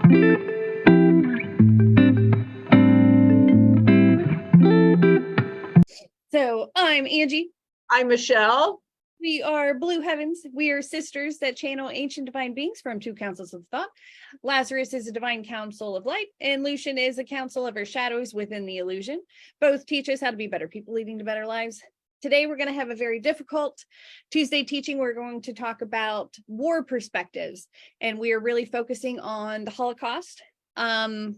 So I'm Angie. I'm Michelle. We are Blue Heavens. We are sisters that channel ancient divine beings from two councils of thought. Lazarus is a divine counsel of light, and Lucian is a counsel of our shadows within the illusion. Both teach us how to be better people leading to better lives. Today, we're going to have a very difficult Tuesday teaching. We're going to talk about war perspectives, and we are really focusing on the Holocaust. And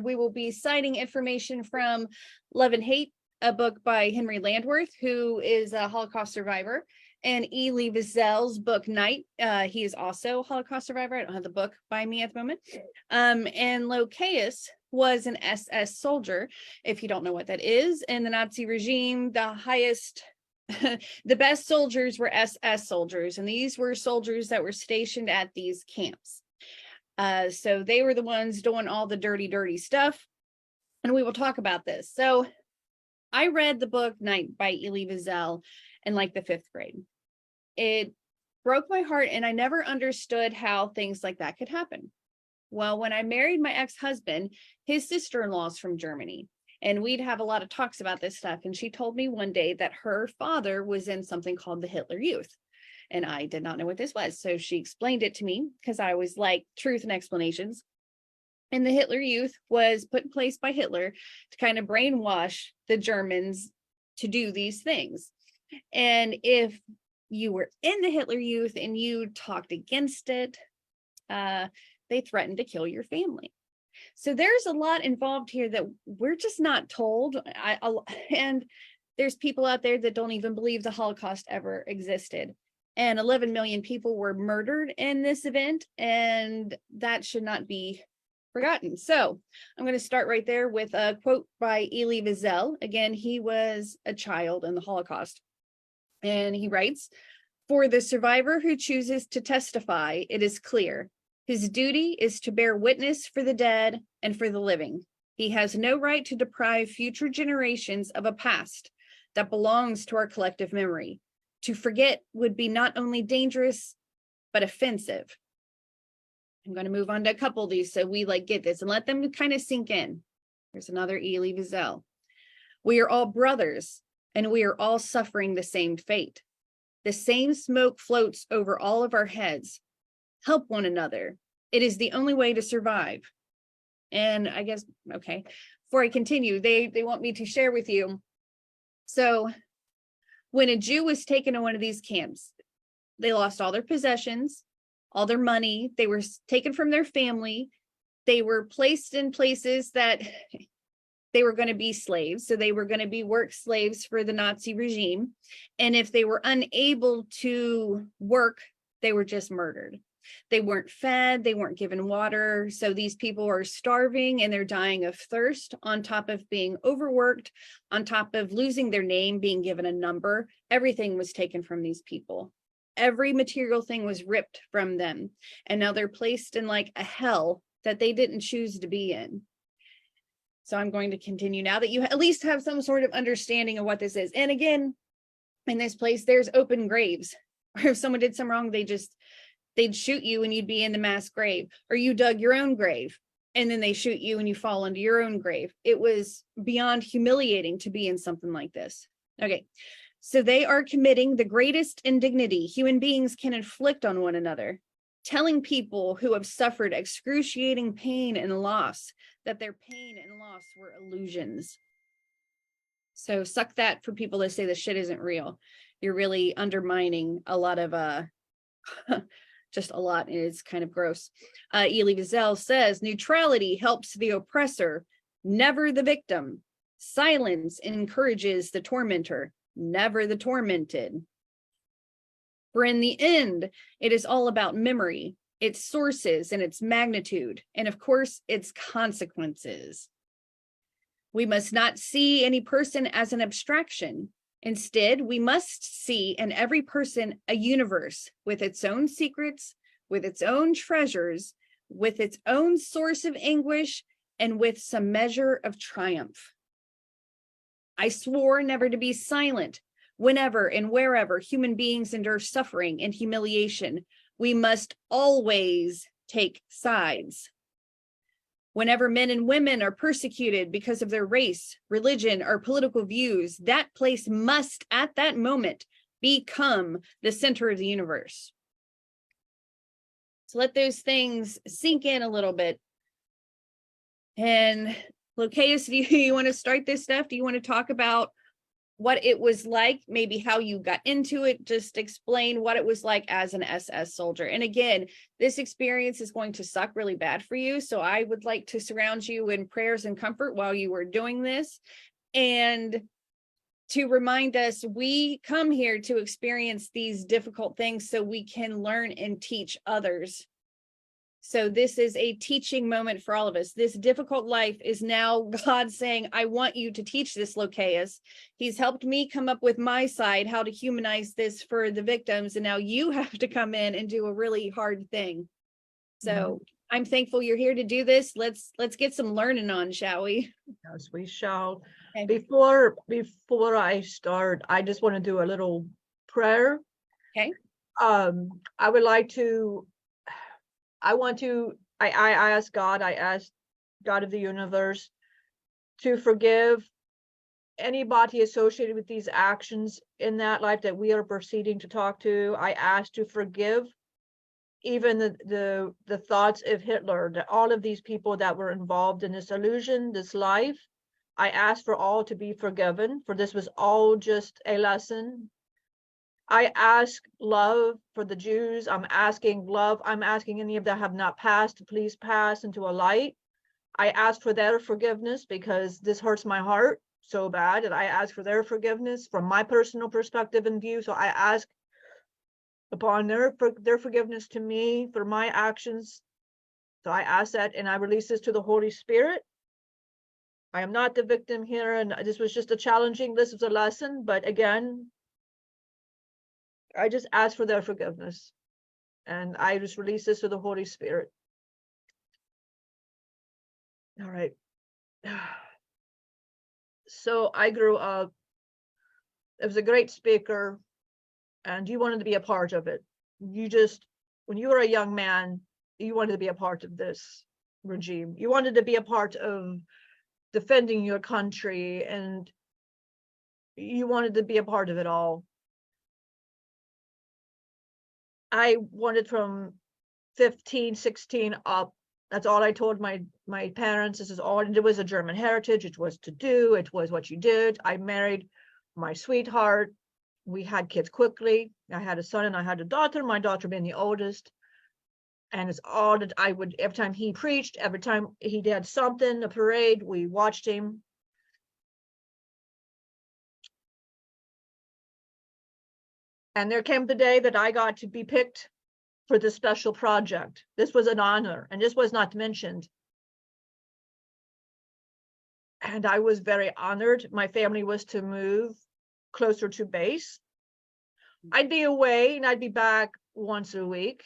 we will be citing information from Love and Hate, a book by Henri Landwirth, who is a Holocaust survivor, and Elie Wiesel's book Night. He is also a Holocaust survivor. I don't have the book by me at the moment. And Lokaous was an SS soldier. If you don't know what that is, in the Nazi regime, the highest, the best soldiers were SS soldiers, and these were soldiers that were stationed at these camps. So they were the ones doing all the dirty stuff, and we will talk about this. So I read the book Night by Elie Wiesel in like the 5th grade. It broke my heart, and I never understood how things like that could happen. Well, when I married my ex-husband, his sister-in-law is from Germany, and we'd have a lot of talks about this stuff. And she told me one day that her father was in something called the Hitler Youth. And I did not know what this was. So she explained it to me, because I always like truth and explanations. And the Hitler Youth was put in place by Hitler to kind of brainwash the Germans to do these things. And if you were in the Hitler Youth and you talked against it, they threatened to kill your family. So there's a lot involved here that we're just not told. And there's people out there that don't even believe the Holocaust ever existed. And 11 million people were murdered in this event, and that should not be forgotten. So I'm going to start right there with a quote by Elie Wiesel. Again, he was a child in the Holocaust. And he writes, "For the survivor who chooses to testify, it is clear. His duty is to bear witness for the dead and for the living. He has no right to deprive future generations of a past that belongs to our collective memory. To forget would be not only dangerous, but offensive." I'm going to move on to a couple of these so we get this and let them kind of sink in. Here's another Elie Wiesel. "We are all brothers, and we are all suffering the same fate. The same smoke floats over all of our heads. Help one another. It is the only way to survive." And I guess, okay, before I continue, they want me to share with you. So when a Jew was taken to one of these camps, they lost all their possessions, all their money. They were taken from their family. They were placed in places that they were going to be slaves. So they were going to be work slaves for the Nazi regime. And if they were unable to work, they were just murdered. They weren't fed. They weren't given water. So these people are starving and they're dying of thirst, on top of being overworked, on top of losing their name, being given a number. Everything was taken from these people. Every material thing was ripped from them. And now they're placed in like a hell that they didn't choose to be in. So I'm going to continue now that you at least have some sort of understanding of what this is. And again, in this place, there's open graves. Or if someone did something wrong, they'd shoot you and you'd be in the mass grave. Or you dug your own grave and then they shoot you and you fall into your own grave. It was beyond humiliating to be in something like this. Okay. So they are committing the greatest indignity human beings can inflict on one another, telling people who have suffered excruciating pain and loss that their pain and loss were illusions. So suck that for people that say this shit isn't real. You're really undermining a lot of, just a lot, and it's kind of gross. Elie Wiesel says, "Neutrality helps the oppressor, never the victim. Silence encourages the tormentor, never the tormented. For in the end, it is all about memory, its sources and its magnitude, and of course, its consequences. We must not see any person as an abstraction. Instead, we must see in every person a universe with its own secrets, with its own treasures, with its own source of anguish, and with some measure of triumph. I swore never to be silent whenever and wherever human beings endure suffering and humiliation. We must always take sides. Whenever men and women are persecuted because of their race, religion, or political views, that place must, at that moment, become the center of the universe. So let those things sink in a little bit. And Lokaous, do you want to start this stuff? Do you want to talk about what it was like, maybe how you got into it? Just explain what it was like as an SS soldier. And again, this experience is going to suck really bad for you. So I would like to surround you in prayers and comfort while you are doing this. And to remind us, we come here to experience these difficult things so we can learn and teach others. So this is a teaching moment for all of us. This difficult life is now God saying, I want you to teach this, Lokaous. He's helped me come up with my side, how to humanize this for the victims. And now you have to come in and do a really hard thing. So I'm thankful you're here to do this. Let's get some learning on, shall we? Yes, we shall. Okay. Before I start, I just want to do a little prayer. Okay. I would like to, I ask God of the universe to forgive anybody associated with these actions in that life that we are proceeding to talk to. I ask to forgive even the thoughts of Hitler, that all of these people that were involved in this illusion, this life. I ask for all to be forgiven, for this was all just a lesson. I ask love for the Jews. I'm asking love. I'm asking any of that have not passed to please pass into a light. I ask for their forgiveness because this hurts my heart so bad, and I ask for their forgiveness from my personal perspective and view. So I ask upon their forgiveness to me for my actions. So I ask that, and I release this to the Holy Spirit. I am not the victim here, and this was just this was a lesson, but again, I just ask for their forgiveness, and I just release this to the Holy Spirit. All right. So I grew up, it was a great speaker, and you wanted to be a part of it. When you were a young man, you wanted to be a part of this regime. You wanted to be a part of defending your country, and you wanted to be a part of it all. I wanted from 15, 16 up. That's all I told my parents. This is all, it was a German heritage. It was to do. It was what you did. I married my sweetheart. We had kids quickly. I had a son and I had a daughter, my daughter being the oldest. And it's all that I would, every time he preached, every time he did something, a parade, we watched him. And there came the day that I got to be picked for this special project. This was an honor, and this was not mentioned. And I was very honored. My family was to move closer to base. I'd be away and I'd be back once a week.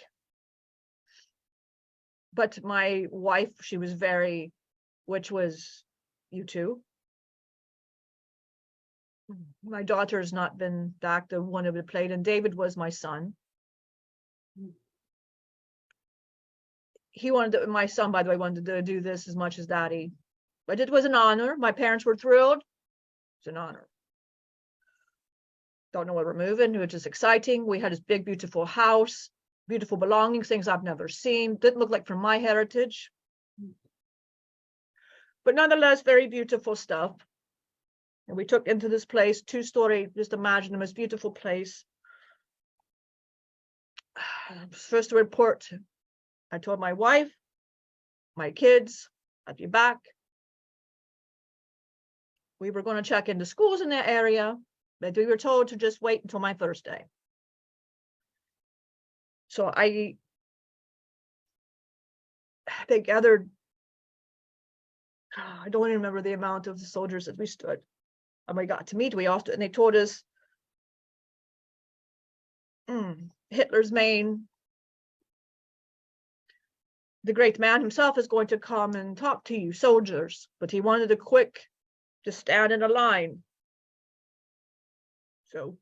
But my wife, she was which was you too. My daughter has not been back, the one who had played, and David was my son. My son, by the way, wanted to do this as much as daddy. But it was an honor. My parents were thrilled. It's an honor. Don't know where we're moving, which is exciting. We had this big, beautiful house, beautiful belongings, things I've never seen. Didn't look like from my heritage. But nonetheless, very beautiful stuff. And we took into this place, 2-story, just imagine the most beautiful place. First report, I told my wife, my kids, I'd be back. We were going to check into schools in the area, but we were told to just wait until my Thursday. So they gathered, I don't even remember the amount of the soldiers that we stood. And we got to meet, and they told us, Hitler's main, the great man himself is going to come and talk to you, soldiers. But he wanted a quick, just stand in a line. So,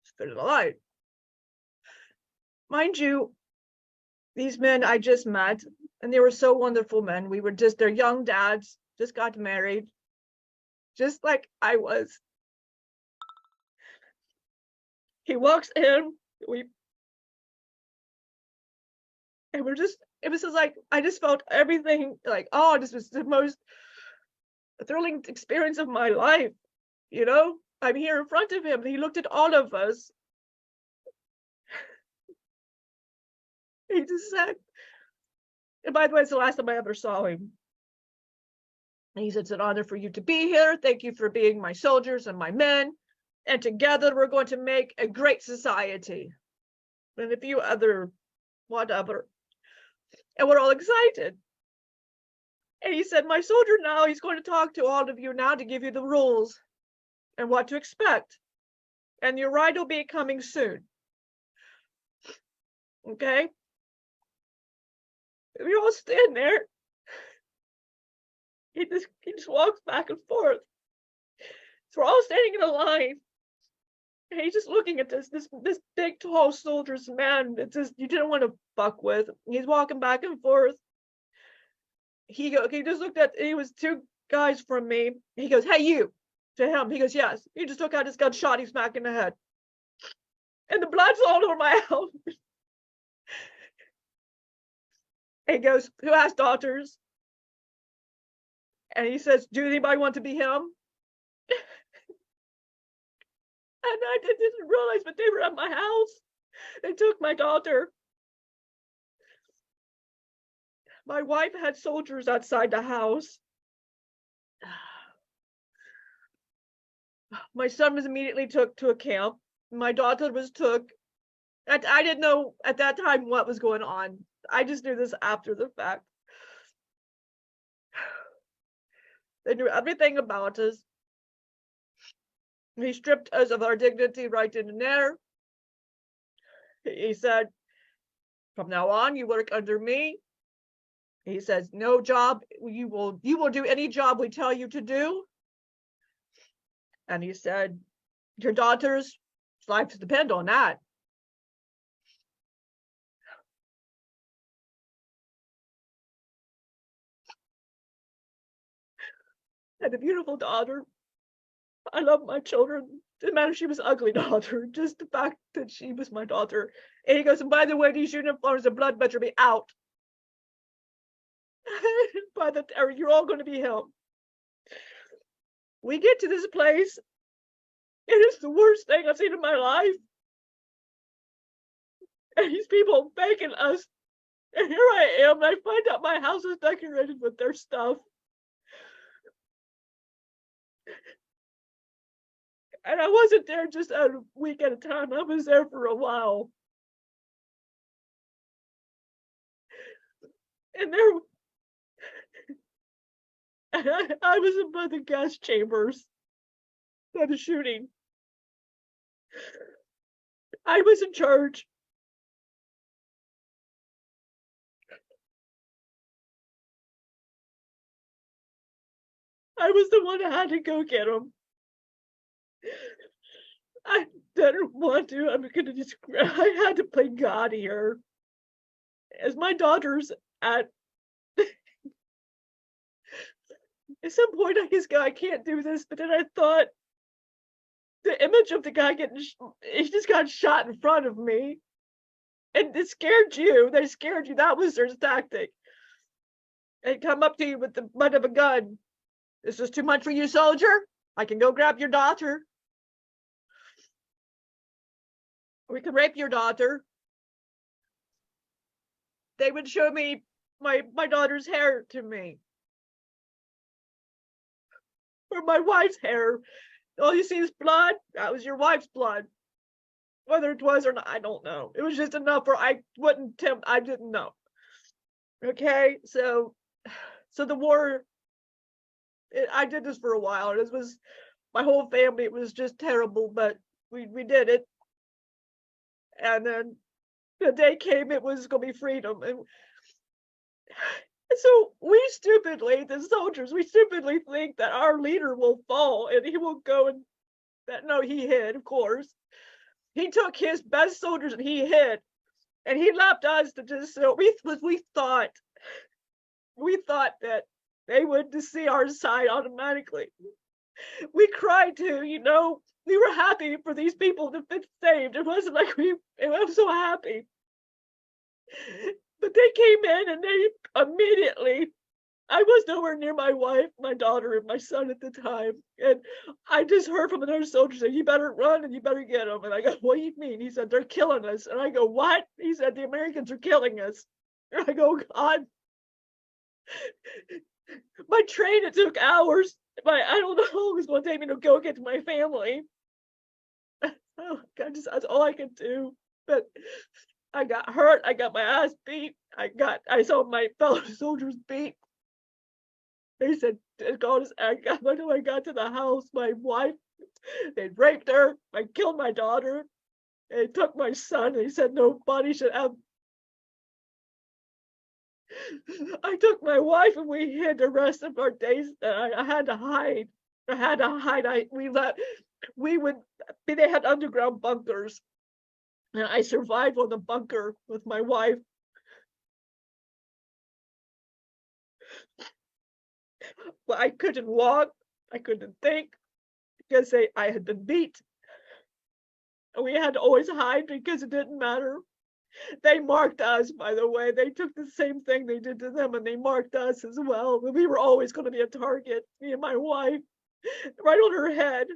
stood in a line. Mind you, these men I just met, And they were so wonderful men. We were just their young dads, just got married, just like I was. He walks in, and it was just like, I just felt everything like, oh, this was the most thrilling experience of my life. You know, I'm here in front of him. He looked at all of us. He just said, and by the way, it's the last time I ever saw him. And he said, it's an honor for you to be here. Thank you for being my soldiers and my men. And together we're going to make a great society. And a few other whatever. And we're all excited. And he said, my soldier now, he's going to talk to all of you now to give you the rules and what to expect. And your ride will be coming soon. Okay? We all stand there. He just walks back and forth. So we're all standing in a line. And he's just looking at this big, tall soldier's man that just you didn't want to fuck with. He's walking back and forth. He just looked at, he was two guys from me. He goes, hey, you, to him. He goes, yes. He just took out his gun, shot him smack in the head. And the blood's all over my house. He goes, who has daughters? And he says, do anybody want to be him? And I didn't realize, but they were at my house. They took my daughter. My wife had soldiers outside the house. My son was immediately took to a camp. My daughter was took. I didn't know at that time what was going on. I just knew this after the fact. They knew everything about us. He stripped us of our dignity right in and there. He said, from now on, you work under me. He says, no job, you will do any job we tell you to do. And he said, your daughter's lives depend on that. I had a beautiful daughter. I love my children. Didn't matter if she was an ugly daughter, just the fact that she was my daughter. And he goes, and by the way, these uniforms of blood better be out. By the terror, you're all going to be him. We get to this place. It is the worst thing I've seen in my life. And these people begging us. And here I am. And I find out my house is decorated with their stuff. And I wasn't there just a week at a time. I was there for a while. And there, I was in one of the gas chambers by the shooting. I was in charge. I was the one that had to go get him. I didn't want to. I'm going to describe. I had to play God here. As my daughter's at some point, I guess, I can't do this. But then I thought the image of the guy he just got shot in front of me. And it scared you. They scared you. That was their tactic. They come up to you with the butt of a gun. This is too much for you, soldier. I can go grab your daughter. We can rape your daughter. They would show me my daughter's hair to me. Or my wife's hair. All you see is blood. That was your wife's blood. Whether it was or not, I don't know. It was just enough where I wouldn't tempt. I didn't know. Okay, so the war, I did this for a while. This was my whole family. It was just terrible, but we did it. And then the day came, it was going to be freedom. And so we stupidly, the soldiers, we stupidly think that our leader will fall and he will go and no, he hid, of course. He took his best soldiers and he hid. And he left us to just, so we thought we thought that they would see our side automatically. We cried too, you know. We were happy for these people to be saved. It wasn't like I was so happy. But they came in and they immediately, I was nowhere near my wife, my daughter, and my son at the time. And I just heard from another soldier say, "You better run and you better get them." And I go, "What do you mean?" He said, "They're killing us." And I go, "What?" He said, "The Americans are killing us." And I go, "God." My train, it took hours. I don't know how long it was going to take me to go get to my family. Oh, God, that's all I could do. But I got hurt. I got my ass beat. I saw my fellow soldiers beat. They said, God, I got to the house, my wife, they raped her. I killed my daughter. They took my son. They said nobody should have. I took my wife and we hid the rest of our days. I had to hide. I had to hide. They had underground bunkers. And I survived on the bunker with my wife. Well, I couldn't walk. I couldn't think because I had been beat. And we had to always hide because it didn't matter. They marked us, by the way. They took the same thing they did to them and they marked us as well. We were always going to be a target, me and my wife, right on her head.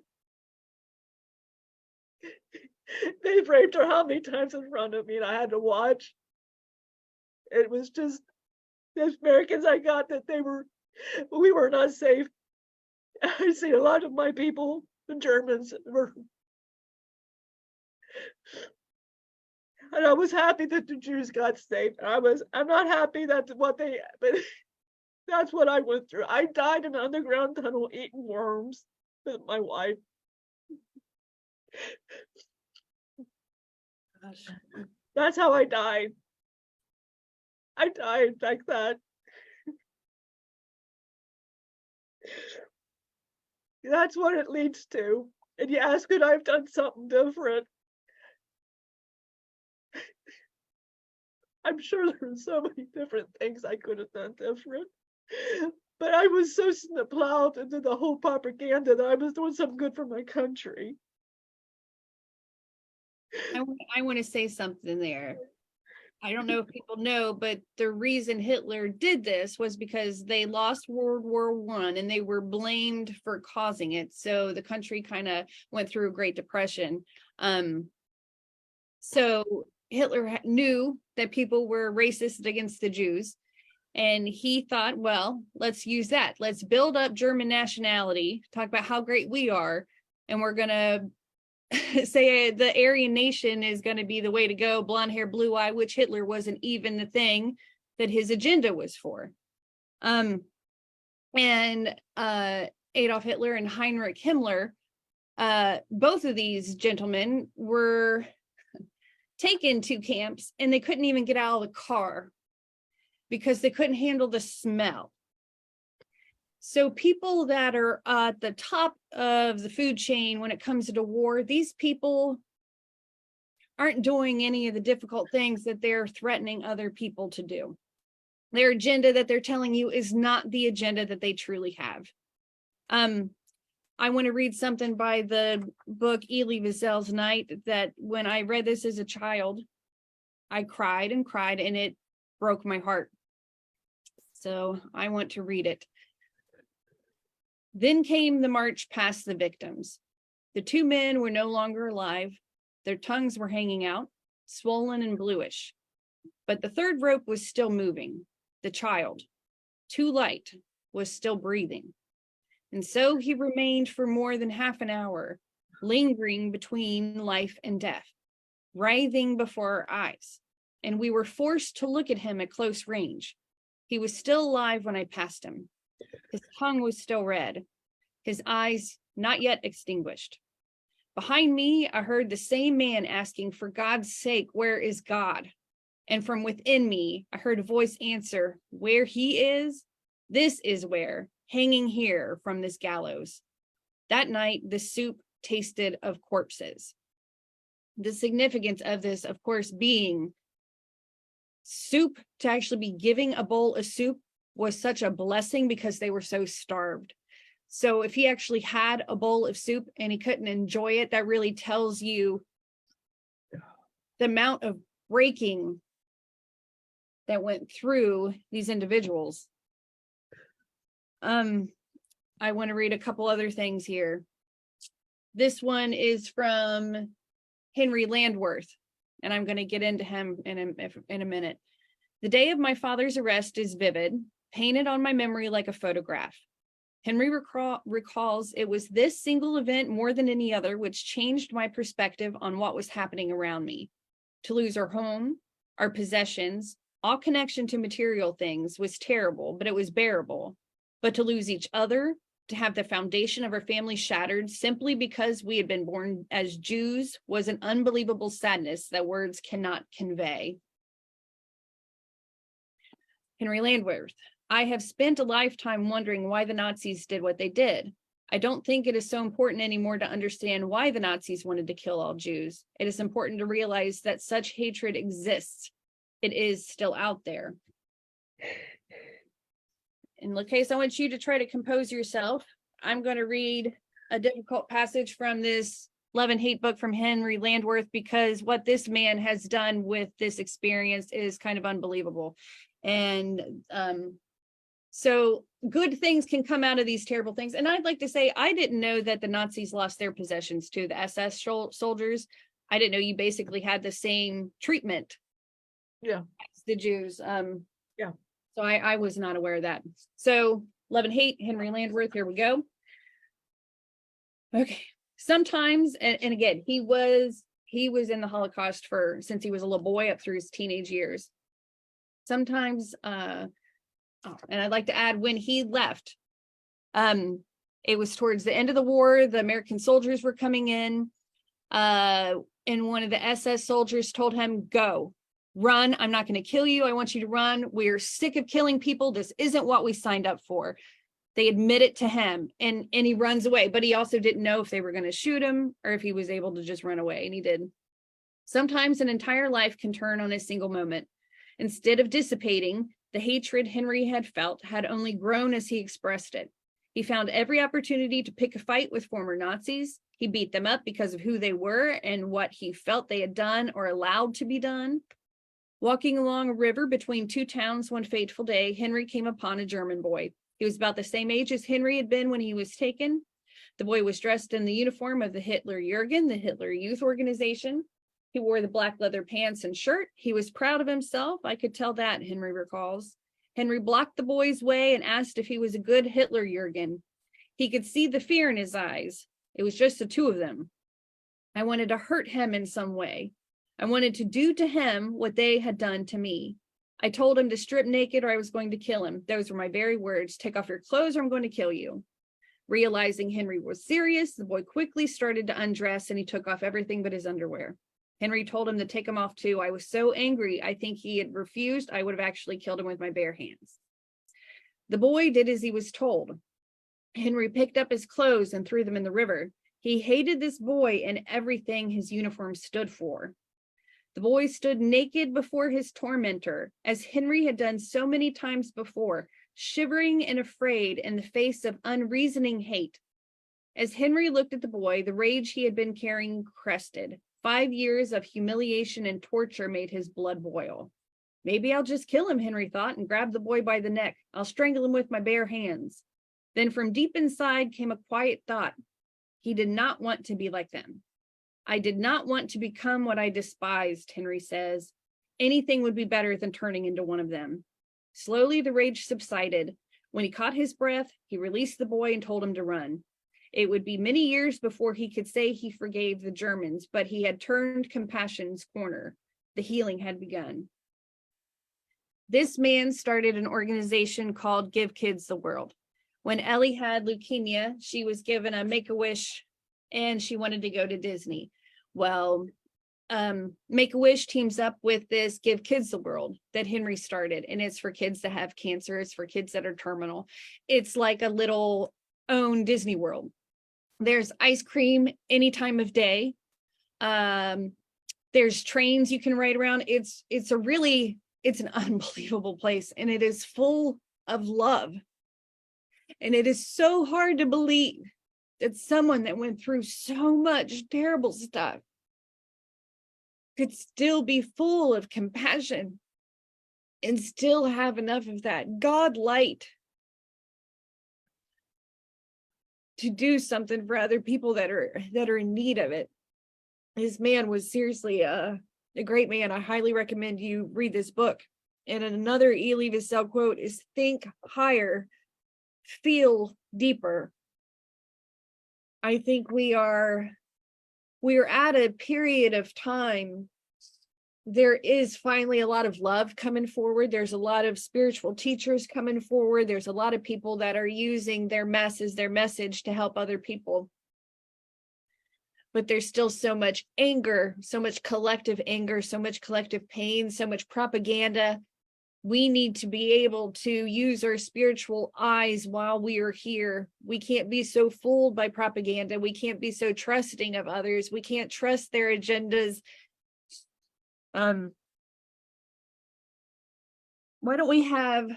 They raped her how many times in front of me and I had to watch. It was just the Americans I got that we were not safe. I see a lot of my people, the Germans, were. And I was happy that the Jews got safe. I'm not happy but that's what I went through. I died in an underground tunnel eating worms with my wife. Gosh. That's how I died. I died like that. That's what it leads to. And you ask, could I have done something different? I'm sure there are so many different things I could have done different. But I was so plowed into the whole propaganda that I was doing something good for my country. I want to say something there. I don't know if people know, but the reason Hitler did this was because they lost World War I and they were blamed for causing it. So the country kind of went through a Great Depression. So Hitler knew that people were racist against the Jews. And he thought, well, let's use that. Let's build up German nationality, talk about how great we are. And we're going to say the Aryan nation is going to be the way to go, blonde hair, blue eye, which Hitler wasn't even the thing that his agenda was for. And Adolf Hitler and Heinrich Himmler, both of these gentlemen were taken to camps and they couldn't even get out of the car because they couldn't handle the smell. So people that are at the top of the food chain when it comes to war, these people aren't doing any of the difficult things that they're threatening other people to do. Their agenda that they're telling you is not the agenda that they truly have. I want to read something by the book Elie Wiesel's Night, that when I read this as a child, I cried and cried and it broke my heart. So I want to read it. Then came the march past the victims. The two men were no longer alive. Their tongues were hanging out, swollen and bluish. But the third rope was still moving. The child, too light, was still breathing. And so he remained for more than half an hour, lingering between life and death, writhing before our eyes. And we were forced to look at him at close range. He was still alive when I passed him. His tongue was still red, his eyes not yet extinguished. Behind me, I heard the same man asking, for God's sake, where is God? And from within me, I heard a voice answer, where he is, this is where, hanging here from this gallows. That night, the soup tasted of corpses. The significance of this, of course, being soup, to actually be giving a bowl of soup was such a blessing because they were so starved. So if he actually had a bowl of soup and he couldn't enjoy it, that really tells you the amount of breaking that went through these individuals. I want to read a couple other things here. This one is from Henri Landwirth, and I'm going to get into him in a minute. The day of my father's arrest is vivid, painted on my memory like a photograph. Henri recalls it was this single event more than any other which changed my perspective on what was happening around me. To lose our home, our possessions, all connection to material things was terrible, but it was bearable. But to lose each other, to have the foundation of our family shattered simply because we had been born as Jews was an unbelievable sadness that words cannot convey. Henri Landwirth. I have spent a lifetime wondering why the Nazis did what they did. I don't think it is so important anymore to understand why the Nazis wanted to kill all Jews. It is important to realize that such hatred exists. It is still out there. In Lokaous, I want you to try to compose yourself. I'm going to read a difficult passage from this Love and Hate book from Henri Landwirth, because what this man has done with this experience is kind of unbelievable. And so good things can come out of these terrible things. And I'd like to say, I didn't know that the Nazis lost their possessions too, the SS soldiers. I didn't know you basically had the same treatment. Yeah. As the Jews. Yeah. So I was not aware of that. So Love and Hate, Henri Landwirth, here we go. Okay. Sometimes, and again, he was in the Holocaust since he was a little boy up through his teenage years. Sometimes, and I'd like to add, when he left, it was towards the end of the war, the American soldiers were coming in, and one of the SS soldiers told him, go, run, I'm not going to kill you, I want you to run, we're sick of killing people, this isn't what we signed up for. They admit it to him, and he runs away, but he also didn't know if they were going to shoot him or if he was able to just run away, and he did. Sometimes an entire life can turn on a single moment. Instead of dissipating, the hatred Henri had felt had only grown as he expressed it. He found every opportunity to pick a fight with former Nazis. He beat them up because of who they were and what he felt they had done or allowed to be done. Walking along a river between two towns one fateful day, Henri came upon a German boy. He was about the same age as Henri had been when he was taken. The boy was dressed in the uniform of the Hitler Jugend, the Hitler Youth Organization. He wore the black leather pants and shirt. He was proud of himself. I could tell that, Henri recalls. Henri blocked the boy's way and asked if he was a good Hitler Jugend. He could see the fear in his eyes. It was just the two of them. I wanted to hurt him in some way. I wanted to do to him what they had done to me. I told him to strip naked or I was going to kill him. Those were my very words. Take off your clothes or I'm going to kill you. Realizing Henri was serious, the boy quickly started to undress and he took off everything but his underwear. Henri told him to take him off too. I was so angry. I think he had refused. I would have actually killed him with my bare hands. The boy did as he was told. Henri picked up his clothes and threw them in the river. He hated this boy and everything his uniform stood for. The boy stood naked before his tormentor, as Henri had done so many times before, shivering and afraid in the face of unreasoning hate. As Henri looked at the boy, the rage he had been carrying crested. 5 years of humiliation and torture made his blood boil. Maybe I'll just kill him, Henri thought, and grab the boy by the neck. I'll strangle him with my bare hands. Then from deep inside came a quiet thought. He did not want to be like them. I did not want to become what I despised, Henri says. Anything would be better than turning into one of them. Slowly, the rage subsided. When he caught his breath, he released the boy and told him to run. It would be many years before he could say he forgave the Germans, but he had turned compassion's corner. The healing had begun. This man started an organization called Give Kids the World. When Elie had leukemia, she was given a Make-A-Wish and she wanted to go to Disney. Well, Make-A-Wish teams up with this Give Kids the World that Henri started, and it's for kids that have cancer. It's for kids that are terminal. It's like a little own Disney World. There's ice cream any time of day. There's trains you can ride around. It's an unbelievable place, and it is full of love. And it is so hard to believe that someone that went through so much terrible stuff could still be full of compassion and still have enough of that God light to do something for other people that are in need of it. This man was seriously a great man. I highly recommend you read this book. And another Elie Wiesel quote is, think higher, feel deeper. I think we are at a period of time. There is finally a lot of love coming forward. There's a lot of spiritual teachers coming forward. There's a lot of people that are using their mess as their message to help other people. But there's still so much anger, so much collective anger, so much collective pain, so much propaganda. We need to be able to use our spiritual eyes while we are here. We can't be so fooled by propaganda. We can't be so trusting of others. We can't trust their agendas. Why don't we have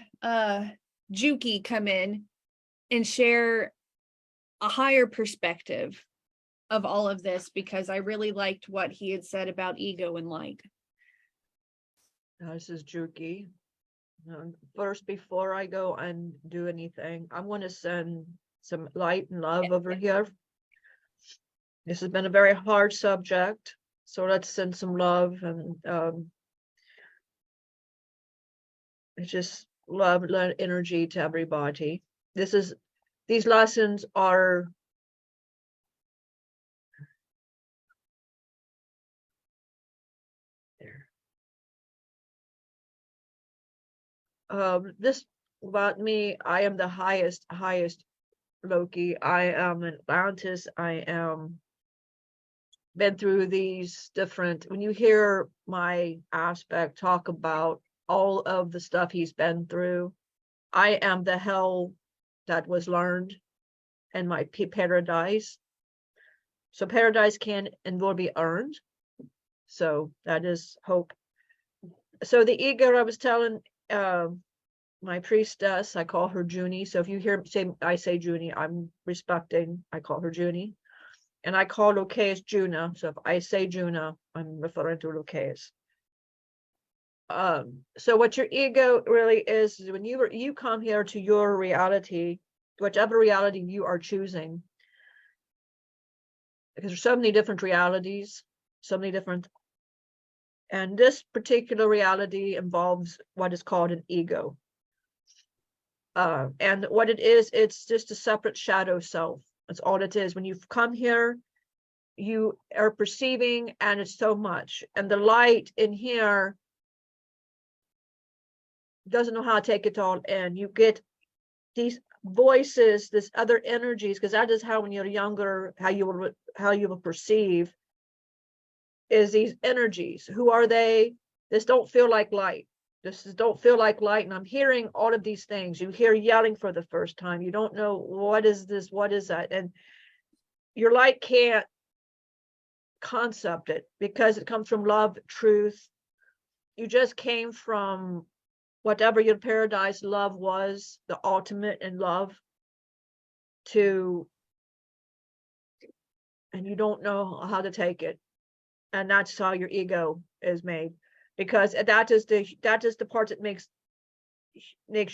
Juki come in and share a higher perspective of all of this, because I really liked what he had said about ego and light. This is Juki. First, before I go and do anything, I want to send some light and love over here. This has been a very hard subject, so let's send some love and just love energy to everybody. These lessons are this about me. I am the highest Loki. I am an Atlantis. I am been through these different, when you hear my aspect talk about all of the stuff he's been through, I am the hell that was learned in my paradise. So paradise can and will be earned. So that is hope. So the ego, I was telling my priestess, I call her Junie. So if you hear I say Junie, I'm respecting, I call her Junie. And I call Lokaous Juna. So if I say Juna, I'm referring to Lokaous. So what your ego really is when you come here to your reality, whichever reality you are choosing, because there's so many different realities, so many different, and this particular reality involves what is called an ego. And what it is, it's just a separate shadow self. That's all it is. When you've come here, you are perceiving, and it's so much. And the light in here doesn't know how to take it all in. You get these voices, this other energies, because that is how when you're younger, how you will perceive is these energies. Who are they? This don't feel like light. This don't feel like light. And I'm hearing all of these things. You hear yelling for the first time. You don't know, what is this? What is that? And your light can't concept it because it comes from love, truth. You just came from whatever your paradise love was, the ultimate in love, to, and you don't know how to take it. And that's how your ego is made, because that is the part that makes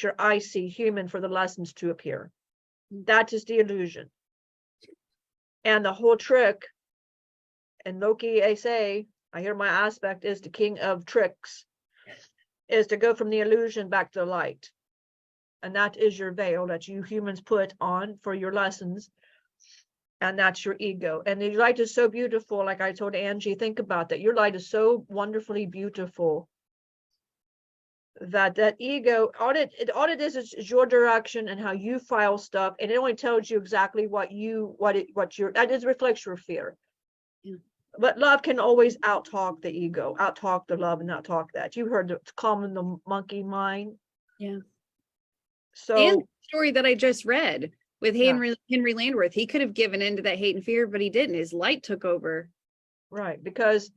your I see human for the lessons to appear. That is the illusion. And the whole trick, and Loki, I say, I hear my aspect is the king of tricks, is to go from the illusion back to the light. And that is your veil that you humans put on for your lessons. And that's your ego. And your light is so beautiful. Like I told Angie, think about that. Your light is so wonderfully beautiful that ego, all it is your direction and how you file stuff. And it only tells you exactly that just reflects your fear. Yeah. But love can always out-talk the ego, out-talk the love, and out-talk that. You heard the calming the monkey mind. Yeah. So and the story that I just read with Henri Landwirth, he could have given in to that hate and fear, but he didn't. His light took over. Right, because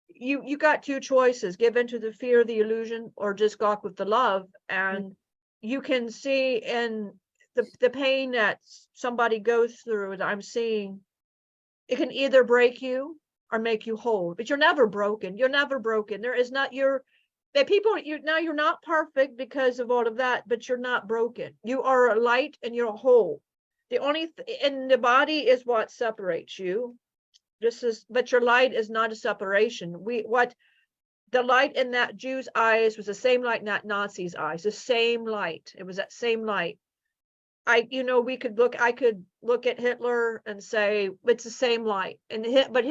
you got two choices: give into the fear, the illusion, or just go with the love. And you can see in the pain that somebody goes through, that I'm seeing, it can either break you or make you whole, but you're never broken. You're never broken. There is not that people, you're not perfect because of all of that, but you're not broken. You are a light and you're a whole. The only in the body is what separates you. But your light is not a separation. The light in that Jew's eyes was the same light in that Nazi's eyes, the same light. It was that same light. I could look at Hitler and say it's the same light, but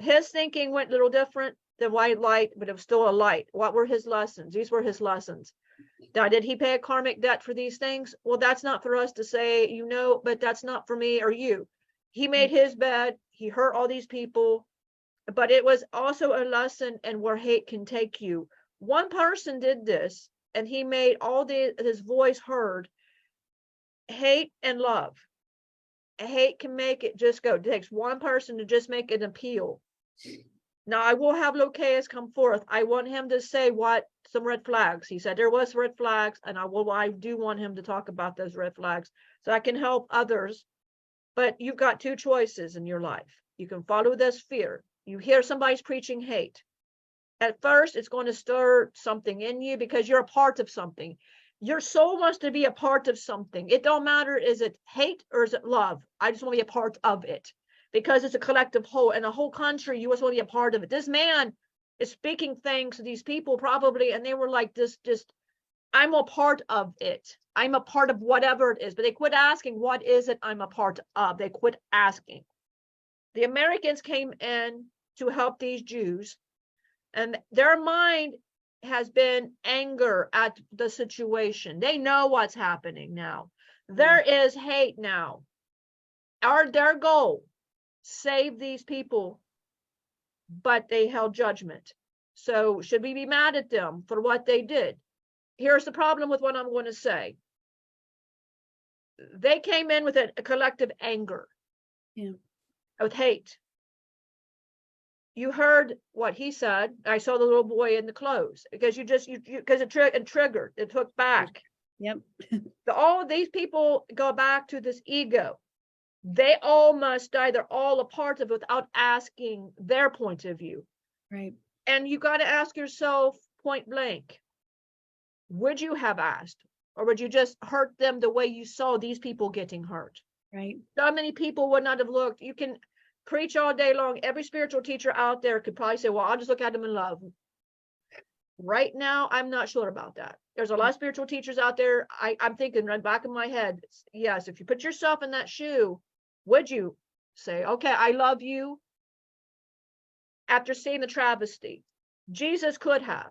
his thinking went a little different than white light, but it was still a light. What were his lessons? These were his lessons. Now, did he pay a karmic debt for these things? Well, that's not for us to say, but that's not for me or you. He made his bed. He hurt all these people, but it was also a lesson in where hate can take you. One person did this, and he made his voice heard. Hate and love. Hate can make it just go. It takes one person to just make an appeal. Now, I will have Lokaous come forth. I want him to say some red flags. He said there was red flags, and I do want him to talk about those red flags so I can help others. But you've got two choices in your life. You can follow this fear. You hear somebody's preaching hate. At first, it's going to stir something in you because you're a part of something. Your soul wants to be a part of something. It don't matter, is it hate or is it love? I just want to be a part of it because it's a collective whole. And a whole country, you just want to be a part of it. This man is speaking things to these people probably, and they were like this, I'm a part of it. I'm a part of whatever it is. But they quit asking, what is it I'm a part of? They quit asking. The Americans came in to help these Jews, and their mind has been anger at the situation. They know what's happening now. There is hate now. Their goal, save these people, but they held judgment. So should we be mad at them for what they did? Here's the problem with what I'm going to say. They came in with a collective anger, with hate. You heard what he said. I saw the little boy in the clothes because it triggered. It took back. Yep. All of these people go back to this ego. They all must die. They're all a part of it without asking their point of view. Right. And you got to ask yourself point blank, would you have asked, or would you just hurt them the way you saw these people getting hurt? Right. So many people would not have looked. You can preach all day long. Every spiritual teacher out there could probably say, well, I'll just look at them in love. Right now, I'm not sure about that. There's a lot of spiritual teachers out there. I'm thinking right back in my head, yes, if you put yourself in that shoe, would you say, okay, I love you? After seeing the travesty, Jesus could have.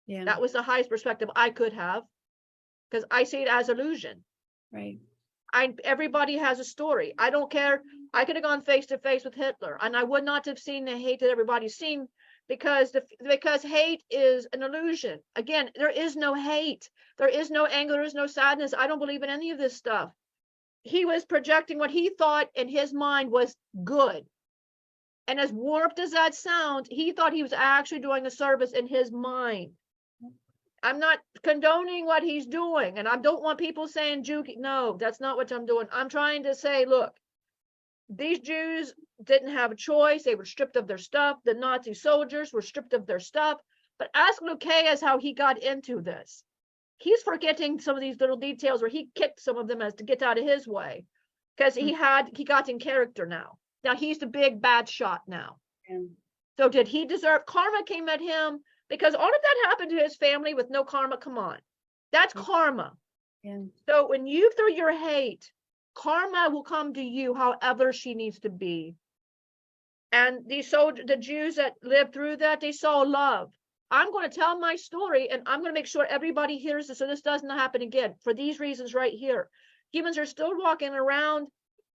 Yeah. That was the highest perspective I could have, because I see it as illusion. Right. Everybody has a story. I don't care. I could have gone face to face with Hitler, and I would not have seen the hate that everybody's seen, because hate is an illusion. Again, there is no hate. There is no anger. There is no sadness. I don't believe in any of this stuff. He was projecting what he thought in his mind was good. And as warped as that sounds, he thought he was actually doing a service in his mind. I'm not condoning what he's doing, and I don't want people saying Jew. No, that's not what I'm doing. I'm trying to say, look, these Jews didn't have a choice. They were stripped of their stuff. The Nazi soldiers were stripped of their stuff. But ask Lokaous how he got into this. He's forgetting some of these little details where he kicked some of them as to get out of his way, because he got in character now. Now he's the big bad shot now. So did he deserve karma? Came at him because all of that happened to his family with no karma. Come on, that's karma. So when you throw your hate, karma will come to you however she needs to be. And the Jews that lived through that, they saw love. I'm going to tell my story, and I'm going to make sure everybody hears this so this doesn't happen again for these reasons right here. Humans are still walking around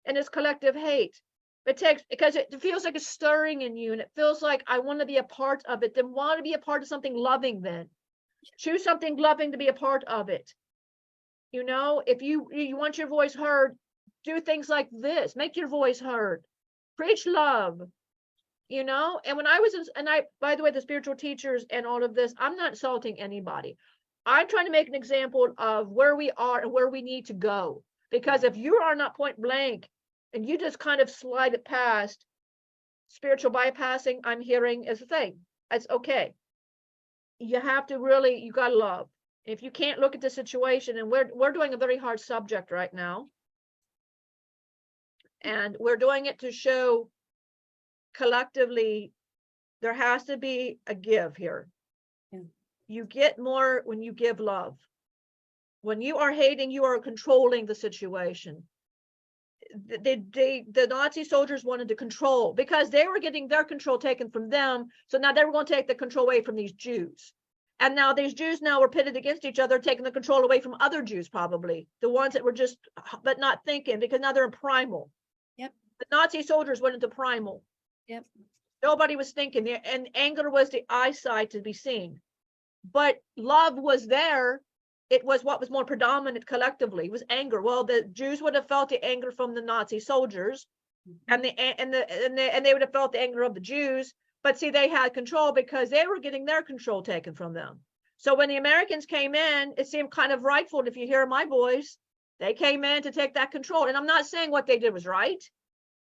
in this collective hate. Because it feels like it's stirring in you, and it feels like I want to be a part of it. Then want to be a part of something loving. Then choose something loving to be a part of it. If you want your voice heard, do things like this. Make your voice heard. Preach love. And when I was by the way, the spiritual teachers and all of this, I'm not insulting anybody. I'm trying to make an example of where we are and where we need to go. Because if you are not point blank and you just kind of slide it past, spiritual bypassing, I'm hearing, is a thing. It's okay. You have to really, you got to love. If you can't look at the situation, and we're doing a very hard subject right now, and we're doing it to show collectively there has to be a give here. Yeah. You get more when you give love. When you are hating, you are controlling the situation. The Nazi soldiers wanted to control because they were getting their control taken from them. So now they were going to take the control away from these Jews. And now these Jews now were pitted against each other, taking the control away from other Jews, probably the ones that were just, but not thinking, because now they're in primal. Yep. The Nazi soldiers went into primal. Yep. Nobody was thinking, and anger was the eyesight to be seen. But love was there. It was what was more predominant collectively. It was anger. Well, the Jews would have felt the anger from the Nazi soldiers, and they would have felt the anger of the Jews. But see, they had control because they were getting their control taken from them. So when the Americans came in, it seemed kind of rightful. If you hear my voice, they came in to take that control. And I'm not saying what they did was right.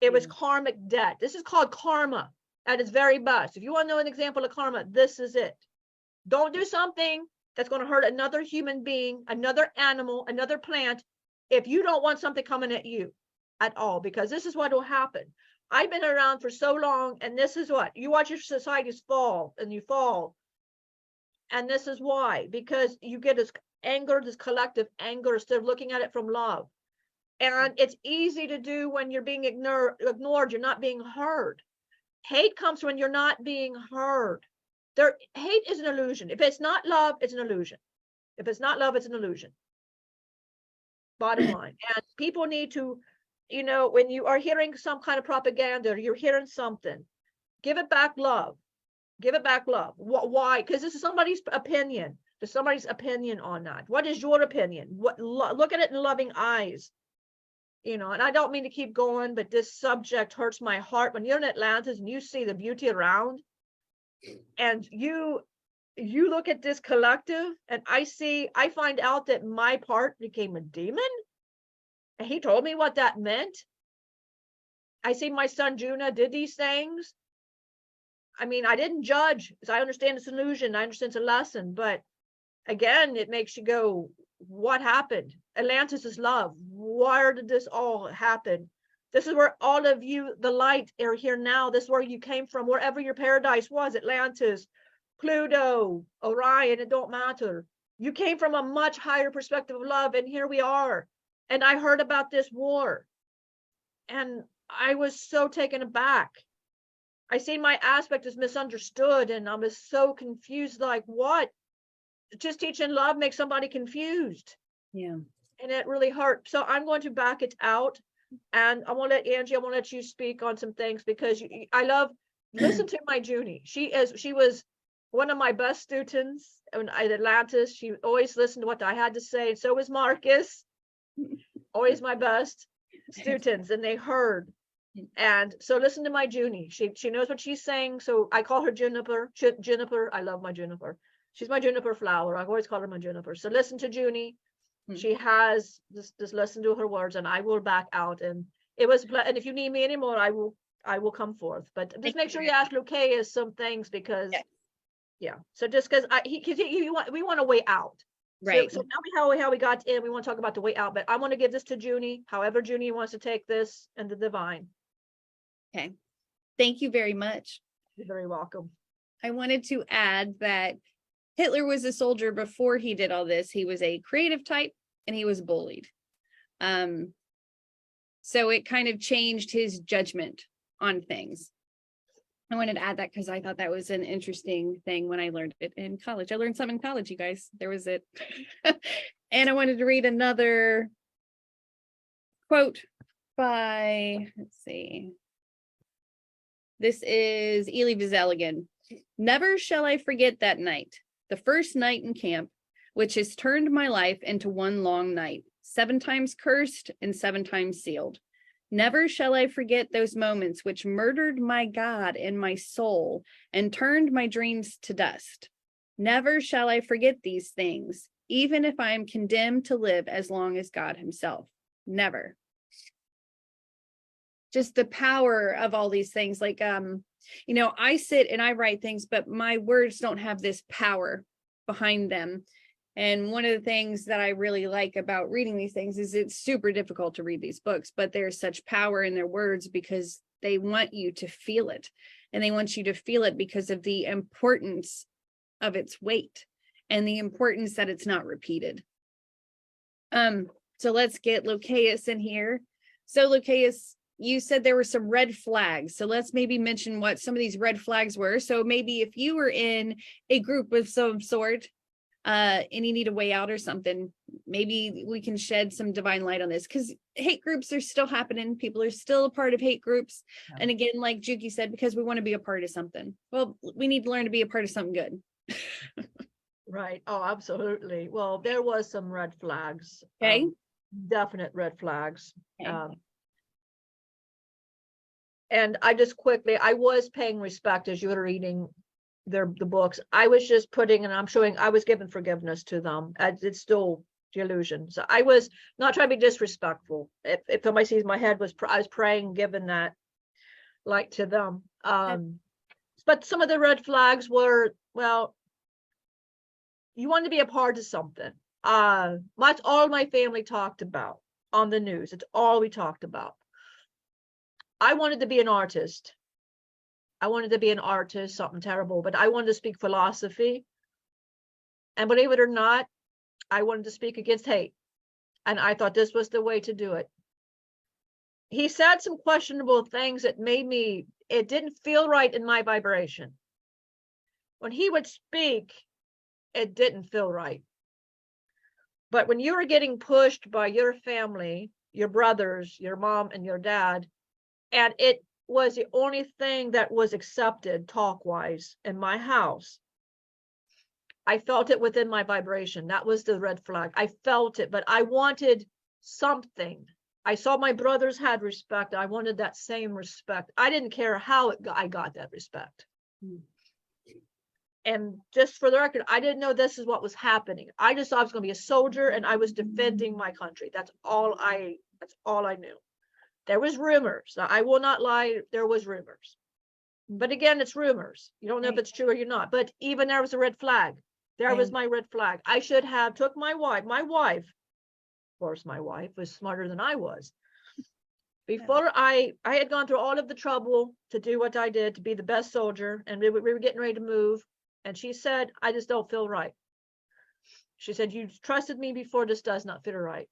It was karmic debt. This is called karma at its very best. If you want to know an example of karma, this is it. Don't do something that's going to hurt another human being, another animal, another plant, if you don't want something coming at you at all, because this is what will happen. I've been around for so long, and this is what you watch your societies fall, and you fall. And this is why, because you get this anger, this collective anger, instead of looking at it from love. And it's easy to do when you're being ignored, you're not being heard. Hate comes when you're not being heard. Hate is an illusion. If it's not love, it's an illusion. If it's not love, it's an illusion. Bottom line. And people need to, when you are hearing some kind of propaganda, you're hearing something, give it back love. Give it back love. Why? Because this is somebody's opinion. There's somebody's opinion on that. What is your opinion? Look at it in loving eyes. And I don't mean to keep going, but this subject hurts my heart. When you're in Atlantis and you see the beauty around, and you look at this collective, and I find out that my part became a demon, and he told me what that meant. I see my son Juna did these things. I mean, I didn't judge, because I understand it's an illusion, I understand it's a lesson, but again, it makes you go, what happened? Atlantis is love. Where did this all happen? This is where all of you, the light, are here now. This is where you came from, wherever your paradise was, Atlantis, Pluto, Orion, it don't matter. You came from a much higher perspective of love, and here we are. And I heard about this war, and I was so taken aback. I see my aspect is misunderstood, and I was so confused, like, what? Just teaching love makes somebody confused. Yeah. And it really hurt. So I'm going to back it out. And I want to let Angie, I want to let you speak on some things, because listen to my Junie. She was one of my best students at Atlantis. She always listened to what I had to say. And so was Marcus, always my best students, and they heard. And so listen to my Junie. She knows what she's saying. So I call her Juniper. Juniper. I love my Juniper. She's my juniper flower. I always call her my Juniper. So listen to Junie. She has just listen to her words, and I will back out. And it was, and if you need me anymore, I will come forth. But just make sure you ask Lokaous some things, because So just because we want a way out. Right. So now how we got in, we want to talk about the way out. But I want to give this to Junie, however Junie wants to take this, and the divine. Okay. Thank you very much. You're very welcome. I wanted to add that Hitler was a soldier before he did all this. He was a creative type, and he was bullied. So it kind of changed his judgment on things. I wanted to add that because I thought that was an interesting thing when I learned it in college. I learned some in college, you guys. There was it. And I wanted to read another quote by, let's see. This is Elie Wiesel again. Never shall I forget that night, the first night in camp, which has turned my life into one long night, 7 times cursed and 7 times sealed. Never shall I forget those moments which murdered my God in my soul and turned my dreams to dust. Never shall I forget these things, even if I am condemned to live as long as God himself. Never. Just the power of all these things. Like, I sit and I write things, but my words don't have this power behind them. And one of the things that I really like about reading these things is it's super difficult to read these books, but there's such power in their words because they want you to feel it. And they want you to feel it because of the importance of its weight and the importance that it's not repeated. So let's get Lokaous in here. So Lokaous, you said there were some red flags. So let's maybe mention what some of these red flags were. So maybe if you were in a group of some sort, and you need a way out or something, maybe we can shed some divine light on this, because hate groups are still happening. People are still a part of hate groups. Yeah. And again, like Juki said, because we want to be a part of something. Well, we need to learn to be a part of something good. Right. Oh, absolutely. Well, there was some red flags. Okay. Definite red flags. Okay. And I was paying respect as you were reading the books. I was just putting, and I'm showing, I was giving forgiveness to them. It's still the illusion. So I was not trying to be disrespectful. If somebody sees my head, I was praying, giving that light to them. But some of the red flags were, well, you want to be a part of something. That's all my family talked about on the news. It's all we talked about. I wanted to be an artist. Something terrible, but I wanted to speak philosophy. And believe it or not, I wanted to speak against hate. And I thought this was the way to do it. He said some questionable things that it didn't feel right in my vibration. When he would speak, it didn't feel right. But when you were getting pushed by your family, your brothers, your mom and your dad, and it was the only thing that was accepted talk-wise in my house, I felt it within my vibration. That was the red flag. I felt it, but I wanted something. I saw my brothers had respect. I wanted that same respect. I didn't care how I got that respect. And just for the record, I didn't know this is what was happening. I just thought I was going to be a soldier and I was defending my country. That's all I knew. There was rumors. I will not lie. There was rumors. But again, it's rumors. You don't know if it's true or you're not. But even there was a red flag. There was my red flag. I should have took my wife. Of course, my wife was smarter than I was. Before I had gone through all of the trouble to do what I did, to be the best soldier, and we were getting ready to move. And she said, I just don't feel right. She said, you trusted me before. This does not feel right.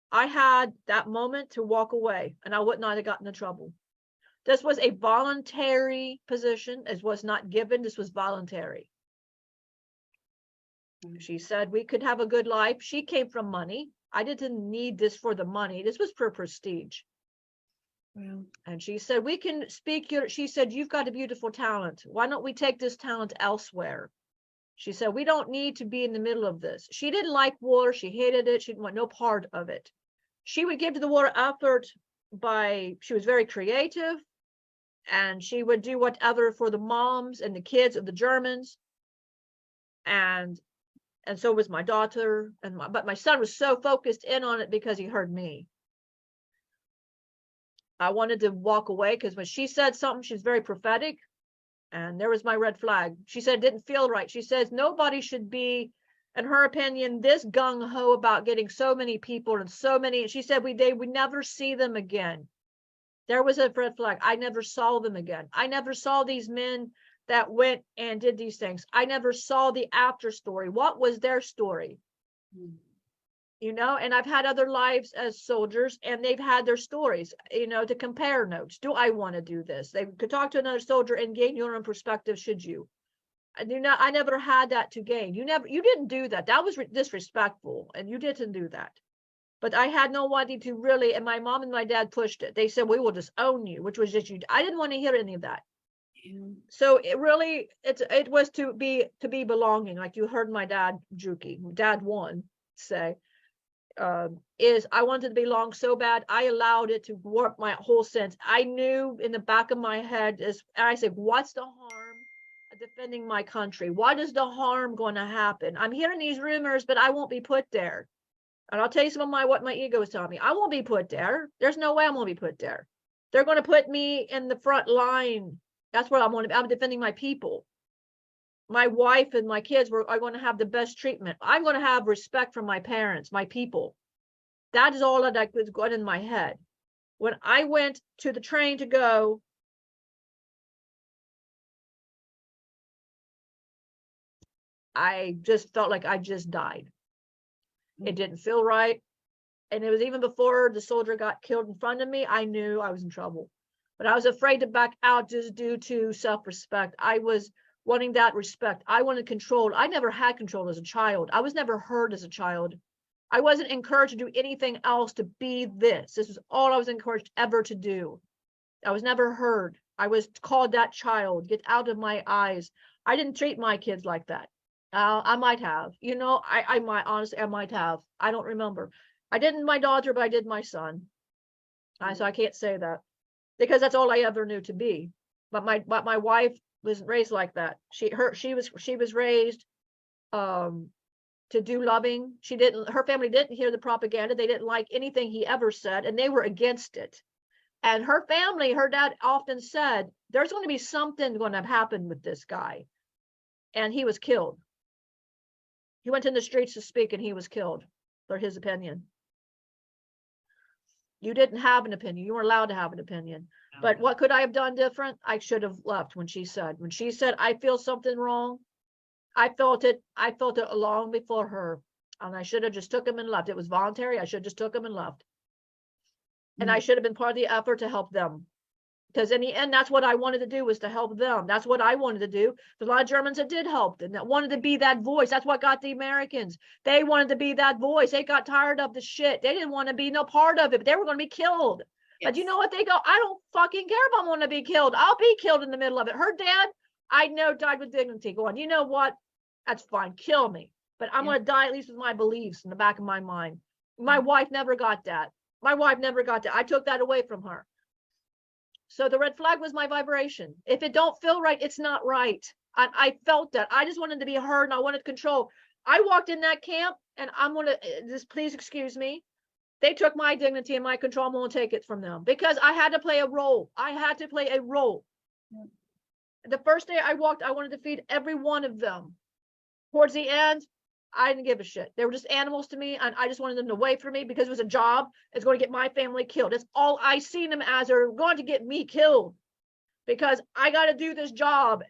I had that moment to walk away and I would not have gotten in trouble. This was a voluntary position. It was not given. This was voluntary. She said we could have a good life. She came from money. I didn't need this for the money. This was for prestige. Wow. And she said, we can speak she said, you've got a beautiful talent. Why don't we take this talent elsewhere? She said, we don't need to be in the middle of this. She didn't like war. She hated it. She didn't want no part of it. She would give to the war effort she was very creative, and she would do whatever for the moms and the kids of the Germans. And so was my daughter. But my son was so focused in on it because he heard me. I wanted to walk away because when she said something, she's very prophetic. And there was my red flag. She said it didn't feel right. She says nobody should be, in her opinion, this gung-ho about getting so many people and so many. She said we never see them again. There was a red flag. I never saw them again. I never saw these men that went and did these things. I never saw the after story. What was their story? And I've had other lives as soldiers and they've had their stories, to compare notes. Do I want to do this? They could talk to another soldier and gain your own perspective. Should you? I never had that to gain. You didn't do that. That was disrespectful and you didn't do that. But I had nobody to really, and my mom and my dad pushed it. They said, we will just own you, which was just you. I didn't want to hear any of that. So it really, it was to be belonging. Like you heard my dad, dad one, say, is I wanted to belong so bad. I allowed it to warp my whole sense. I knew in the back of my head, and I said, what's the harm? defending my country? What is the harm going to happen? I'm hearing these rumors, but I won't be put there. And I'll tell you some of what my ego is telling me. I won't be put there. There's no way I'm going to be put there. They're going to put me in the front line. That's where I'm defending my people. My wife and my kids are going to have the best treatment. I'm going to have respect from my parents, my people. That is all that was going in my head. When I went to the train to go, I just felt like I just died. It didn't feel right. And it was even before the soldier got killed in front of me, I knew I was in trouble. But I was afraid to back out just due to self-respect. I was wanting that respect. I wanted control. I never had control as a child. I was never heard as a child. I wasn't encouraged to do anything else to be this. This was all I was encouraged ever to do. I was never heard. I was called that child. Get out of my eyes. I didn't treat my kids like that. I might have. You know, I might, honestly, I might have. I don't remember. I didn't my daughter, but I did my son. So I can't say that because that's all I ever knew to be. But my wife was raised like that. She was raised to do loving. Her family didn't hear the propaganda. They didn't like anything he ever said, and they were against it. And her family, her dad often said, there's going to be something going to happen with this guy. And he was killed. He went in the streets to speak and he was killed for his opinion. You didn't have an opinion. You were allowed to have an opinion. But what could I have done different? I should have left when she said, I feel something wrong. I felt it long before her. And I should have just took him and left. It was voluntary. I should have just took him and left. And I should have been part of the effort to help them. Because in the end, that's what I wanted to do, was to help them. That's what I wanted to do. There's a lot of Germans that did help and that wanted to be that voice. That's what got the Americans. They wanted to be that voice. They got tired of the shit. They didn't want to be no part of it, but they were going to be killed. Yes. But you know what? They go, I don't fucking care if I'm going to be killed. I'll be killed in the middle of it. Her dad, I know, died with dignity. Going, you know what? That's fine. Kill me. But I'm going to die at least with my beliefs in the back of my mind. My wife never got that. I took that away from her. So the red flag was my vibration. If it don't feel right, it's not right. I felt that. I just wanted to be heard and I wanted control. I walked in that camp and I'm going to, just please excuse me. They took my dignity and my control. I'm going to take it from them because I had to play a role. The first day I walked, I wanted to feed every one of them. Towards the end, I didn't give a shit. They were just animals to me, and I just wanted them to wait for me because it was a job. It's going to get my family killed. That's all I seen them as. They're going to get me killed because I got to do this job.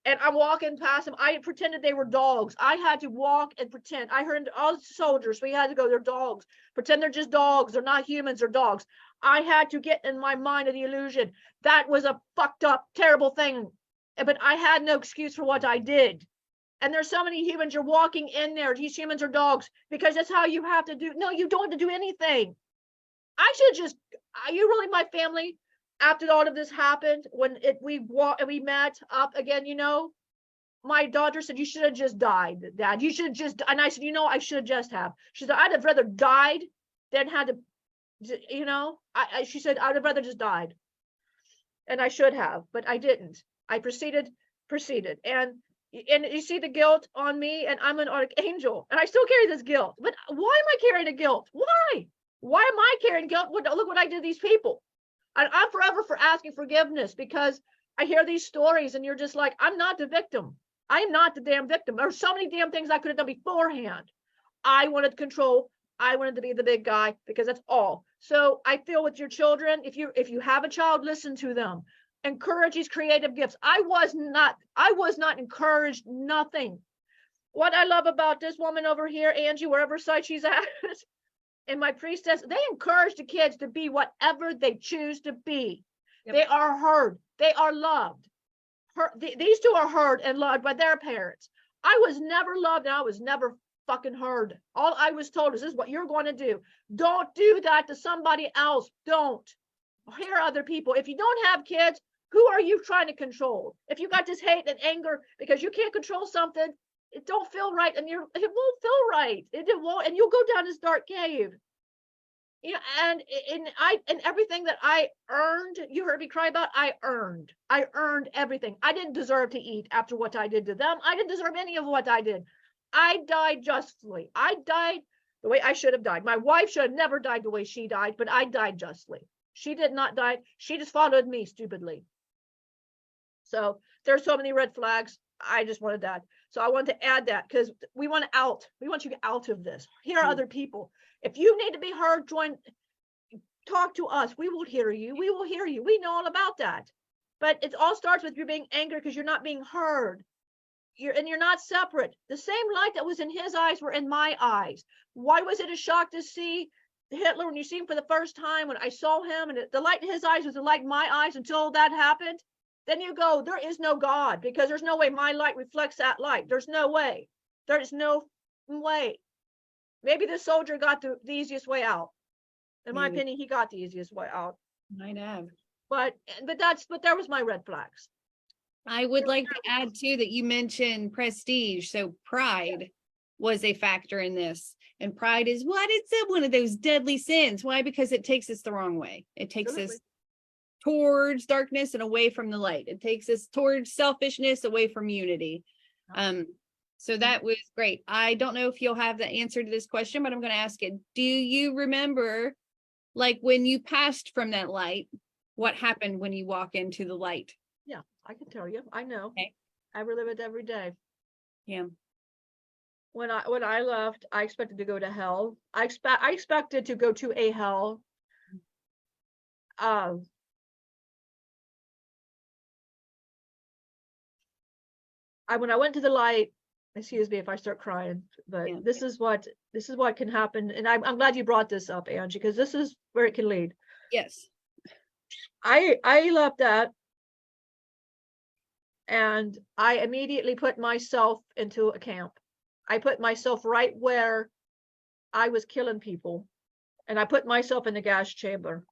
And I'm walking past them. I pretended they were dogs. I had to walk and pretend. I heard all the soldiers. We had to go. They're dogs. Pretend they're just dogs. They're not humans. They're dogs. I had to get in my mind of the illusion. That was a fucked up, terrible thing. But I had no excuse for what I did. And there's so many humans, you're walking in there, these humans are dogs, because that's how you have to do. No, you don't have to do anything. I should just, are you really my family? After all of this happened, when we met up again, you know, my daughter said, you should have just died, Dad. You should just, and I said, you know, I should just have. She said, I'd have rather died than had to, you know, she said, I'd have rather just died. And I should have, but I didn't. I proceeded. And you see the guilt on me, and I'm an archangel, and I still carry this guilt. But why am I carrying the guilt? Why am I carrying guilt? Look what I did to these people. And I'm forever for asking forgiveness because I hear these stories, and you're just like, I'm not the victim. I'm not the damn victim. There's so many damn things I could have done beforehand. I wanted control. I wanted to be the big guy because that's all. So I feel with your children, if you have a child, listen to them. Encourage these creative gifts. I was not encouraged, nothing. What I love about this woman over here, Angie, wherever site she's at, and my priestess, they encourage the kids to be whatever they choose to be. Yep. They are heard. They are loved. These two are heard and loved by their parents. I was never loved and I was never fucking heard. All I was told is this is what you're going to do. Don't do that to somebody else. Don't. Hear other people. If you don't have kids, who are you trying to control? If you got this hate and anger because you can't control something, it don't feel right, and it won't feel right. It won't, and you'll go down this dark cave. Yeah, and everything that I earned, you heard me cry about, I earned everything. I didn't deserve to eat after what I did to them. I didn't deserve any of what I did. I died justly. I died the way I should have died. My wife should have never died the way she died, but I died justly. She did not die. She just followed me stupidly. So there's so many red flags. I just wanted that. So I wanted to add that because we want out. We want you out of this. Here are other people. If you need to be heard, talk to us. We will hear you. We will hear you. We know all about that. But it all starts with you being angry because you're not being heard. You're not separate. The same light that was in his eyes were in my eyes. Why was it a shock to see Hitler when you see him for the first time? When I saw him and the light in his eyes was the light in my eyes until that happened. Then you go, there is no God, because there's no way my light reflects that light. There's no way. There is no way. Maybe the soldier got the easiest way out. In my opinion, he got the easiest way out. Might have. But there was my red flags. I would like to add too that you mentioned prestige. So pride was a factor in this. And pride is what? It's one of those deadly sins. Why? Because it takes us the wrong way. It takes us towards darkness and away from the light. It takes us towards selfishness, away from unity. So that was great. I don't know if you'll have the answer to this question, but I'm going to ask it. Do you remember, like, when you passed from that light, what happened when you walk into the light? Yeah, I can tell you. I know. Okay. I relive it every day. Yeah. When I left, I expected to go to hell. I expected to go to a hell. When I went to the light, excuse me if I start crying, but this is what can happen. And I'm glad you brought this up, Angie, because this is where it can lead. Yes. I left that, and I immediately put myself into a camp. I put myself right where I was killing people, and I put myself in the gas chamber.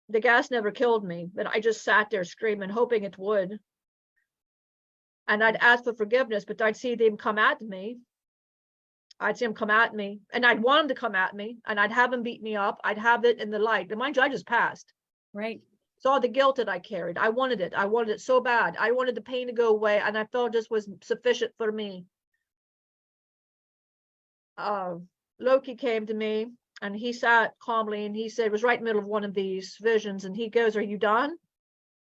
The gas never killed me, but I just sat there screaming, hoping it would. And I'd ask for forgiveness, but I'd see them come at me. I'd see them come at me, and I'd want them to come at me, and I'd have them beat me up. I'd have it in the light. And mind you, I just passed. Right. Saw the guilt that I carried. I wanted it. I wanted it so bad. I wanted the pain to go away, and I felt this was sufficient for me. Loki came to me, and he sat calmly, and he said, it was right in the middle of one of these visions, and he goes, "Are you done?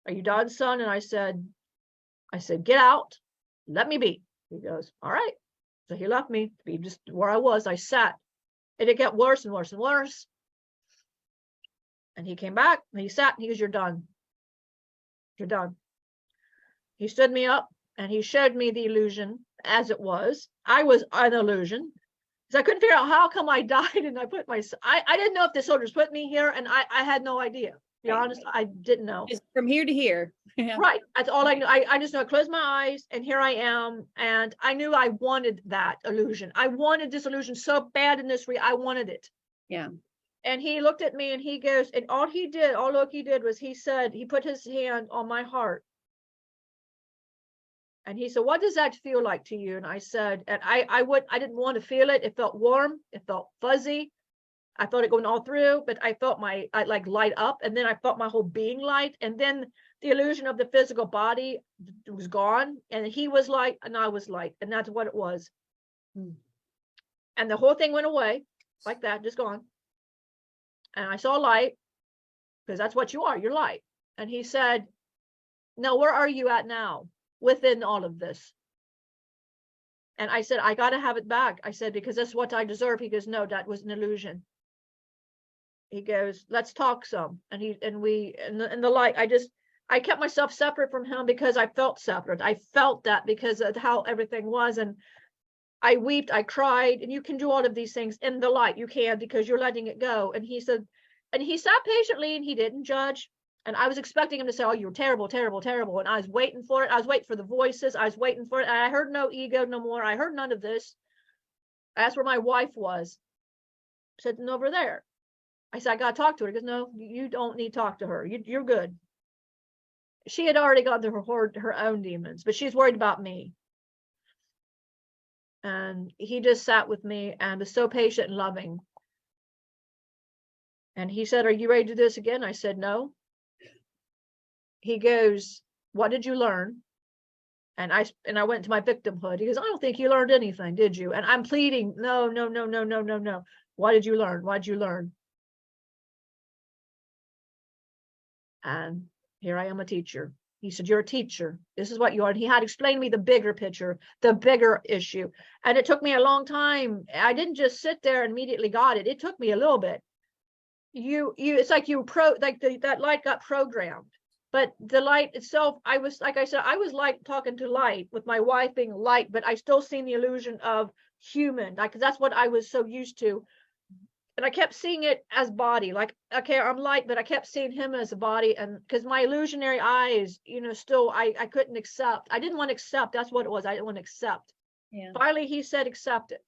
Are you done, son?" And I said, "Get out. Let me be." He goes, "All right." So he left me to be just where I was. I sat, and it got worse and worse and worse. And he came back, and he sat, and he goes, "You're done. You're done." He stood me up, and he showed me the illusion as it was. I was an illusion, because I couldn't figure out how come I died, and I put myself. I didn't know if the soldiers put me here, and I had no idea. To be honest, I didn't know. Just from here to here. Right. That's all I knew. I just know I closed my eyes, and here I am. And I knew I wanted that illusion. I wanted this illusion so bad in this I wanted it. Yeah. And he looked at me, and he goes, and all Loki did was he put his hand on my heart. And he said, "What does that feel like to you?" And I said, and I didn't want to feel it. It felt warm. It felt fuzzy. I felt it going all through, but I felt I like light up, and then I felt my whole being light, and then the illusion of the physical body was gone, and he was light, and I was light, and that's what it was. And the whole thing went away like that, just gone. And I saw light, because that's what you are. You're light. And he said, "Now, where are you at now within all of this?" And I said, "I got to have it back." I said, "Because that's what I deserve." He goes, "No, that was an illusion." He goes, "Let's talk some." And the light, I kept myself separate from him because I felt separate. I felt that because of how everything was. And I wept, I cried, and you can do all of these things in the light. You can, because you're letting it go. And he said, and he sat patiently, and he didn't judge. And I was expecting him to say, "Oh, you're terrible, terrible, terrible." And I was waiting for it. I was waiting for the voices. I was waiting for it. And I heard no ego no more. I heard none of this. I asked where my wife was. Sitting over there. I said, "I got to talk to her." He goes, "No, you don't need to talk to her. You're good." She had already gone through her own demons, but she's worried about me. And he just sat with me and was so patient and loving. And he said, are you ready to do this again? I said, no. He goes, what did you learn? And I went to my victimhood. He goes, I don't think you learned anything, did you? And I'm pleading, no, no, no, no, no, no, no. What did you learn? What did you learn? And here I am, a teacher. He said, you're a teacher. This is what you are. And he had explained to me the bigger picture, the bigger issue. And it took me a long time. I didn't just sit there and immediately got it. It took me a little bit. It's like that light got programmed. But the light itself, I was, like I said, I was like talking to light with my wife being light, but I still seen the illusion of human, like that's what I was so used to. And I kept seeing it as body, like, okay, I'm light, but I kept seeing him as a body. And because my illusionary eyes, still, I couldn't accept. I didn't want to accept. That's what it was. I didn't want to accept. Yeah. Finally, he said, accept it.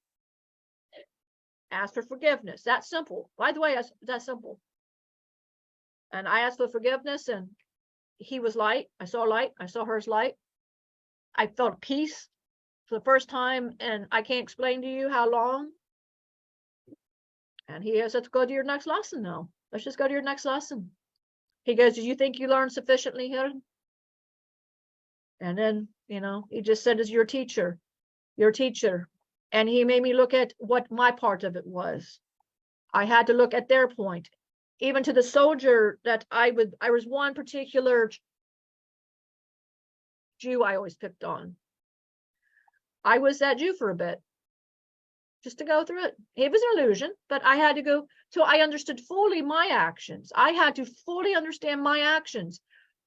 Ask for forgiveness. That's simple. By the way, that's simple. And I asked for forgiveness, and he was light. I saw light. I saw hers light. I felt peace for the first time, and I can't explain to you how long. And he says, let's go to your next lesson now. Let's just go to your next lesson. He goes, do you think you learned sufficiently here? And then, he just said, as your teacher. And he made me look at what my part of it was. I had to look at their point. Even to the soldier that I was one particular Jew I always picked on. I was that Jew for a bit, just to go through it. It was an illusion, but I had to go till I understood fully my actions. I had to fully understand my actions.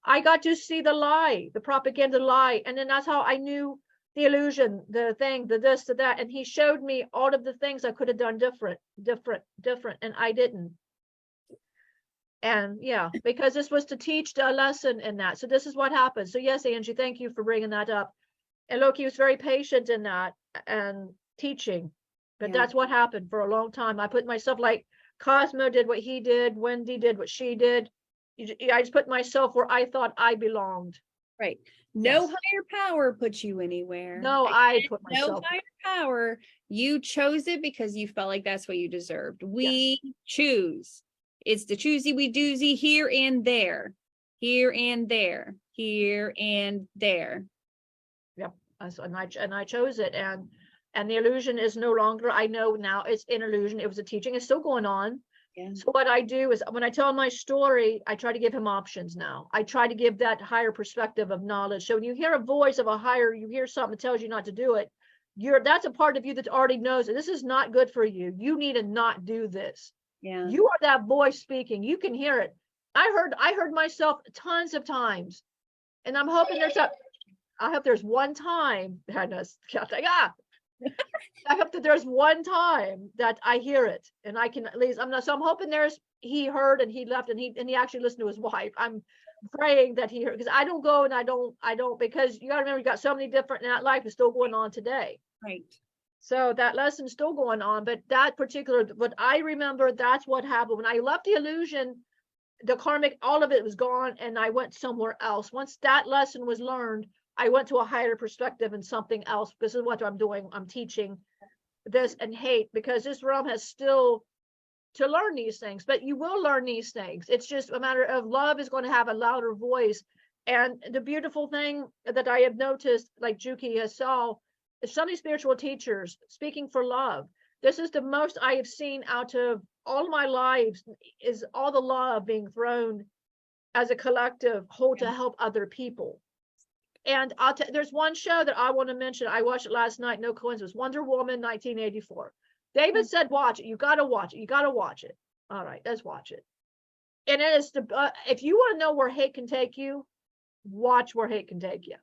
I got to see the lie, the propaganda lie, and then that's how I knew the illusion, the thing, the this, the that. And he showed me all of the things I could have done different, and I didn't. And yeah, because this was to teach a lesson in that. So this is what happened. So yes, Angie, thank you for bringing that up. And Loki was very patient in that and teaching. But that's what happened for a long time. I put myself, like Cosmo did what he did, Wendy did what she did. I just put myself where I thought I belonged. Right. No higher power puts you anywhere. No, I put myself. No higher power. You chose it because you felt like that's what you deserved. We choose. It's the choosy we doozy here and there. Here and there. Here and there. Yep. And I chose it. And the illusion is no longer, I know now it's an illusion. It was a teaching. It's still going on. Yeah. So what I do is when I tell my story, I try to give him options now. I try to give that higher perspective of knowledge. So when you hear a voice of a higher, you hear something that tells you not to do it, that's a part of you that already knows that this is not good for you. You need to not do this. Yeah. You are that voice speaking. You can hear it. I heard myself tons of times. And I'm hoping I hope there's one time, I hope that there's one time that I hear it and I can at least, I'm hoping he heard and he left and he actually listened to his wife. I'm praying that he heard, because I don't go and I don't, because you gotta remember, you got so many different, and that life is still going on today. Right. So that lesson's still going on, but that particular, but I remember that's what happened when I left the illusion, the karmic, all of it was gone, and I went somewhere else. Once that lesson was learned, I went to a higher perspective and something else. This is what I'm doing. I'm teaching this and hate, because this realm has still to learn these things, but you will learn these things. It's just a matter of love is going to have a louder voice. And the beautiful thing that I have noticed, like Juki has saw, is some of these spiritual teachers speaking for love. This is the most I have seen out of all my lives, is all the love being thrown as a collective whole to help other people. And there's one show that I want to mention. I watched it last night. No coincidence. Wonder Woman 1984. David said, watch it. You got to watch it. You got to watch it. All right, let's watch it. And it is if you want to know where hate can take you, watch Where Hate Can Take You.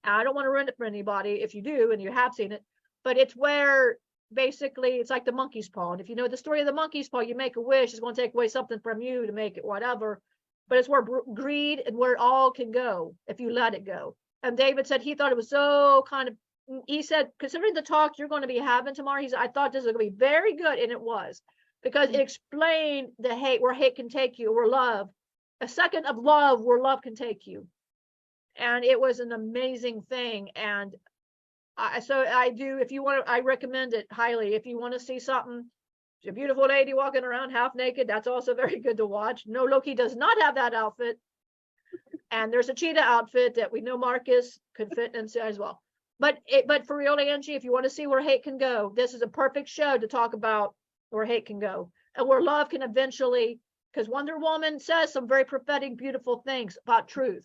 I don't want to ruin it for anybody if you do and you have seen it, but it's where basically it's like the monkey's paw. And if you know the story of the monkey's paw, you make a wish, it's going to take away something from you to make it whatever. But it's where greed and where it all can go if you let it go. And David said he thought it was so kind of, he said, considering the talk you're going to be having tomorrow, he said, I thought this was going to be very good. And it was, because it explained the hate, where hate can take you, where love, a second of love, where love can take you. And it was an amazing thing. And so I do, if you want to, I recommend it highly. If you want to see something She's a beautiful lady walking around half naked. That's also very good to watch. No, Loki does not have that outfit. And there's a cheetah outfit that we know Marcus could fit in as well. But for real, Angie, if you want to see where hate can go, this is a perfect show to talk about where hate can go and where love can eventually, because Wonder Woman says some very prophetic, beautiful things about truth.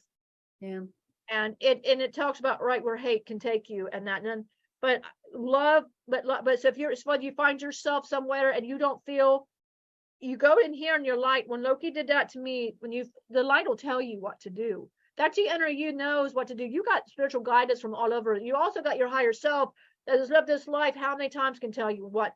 Yeah. And it talks about right where hate can take you and that. And but love, but so if you find yourself somewhere and you don't feel, you go in here in your light. When Loki did that to me, the light will tell you what to do. That the inner you knows what to do. You got spiritual guidance from all over. You also got your higher self that has lived this life how many times can tell you what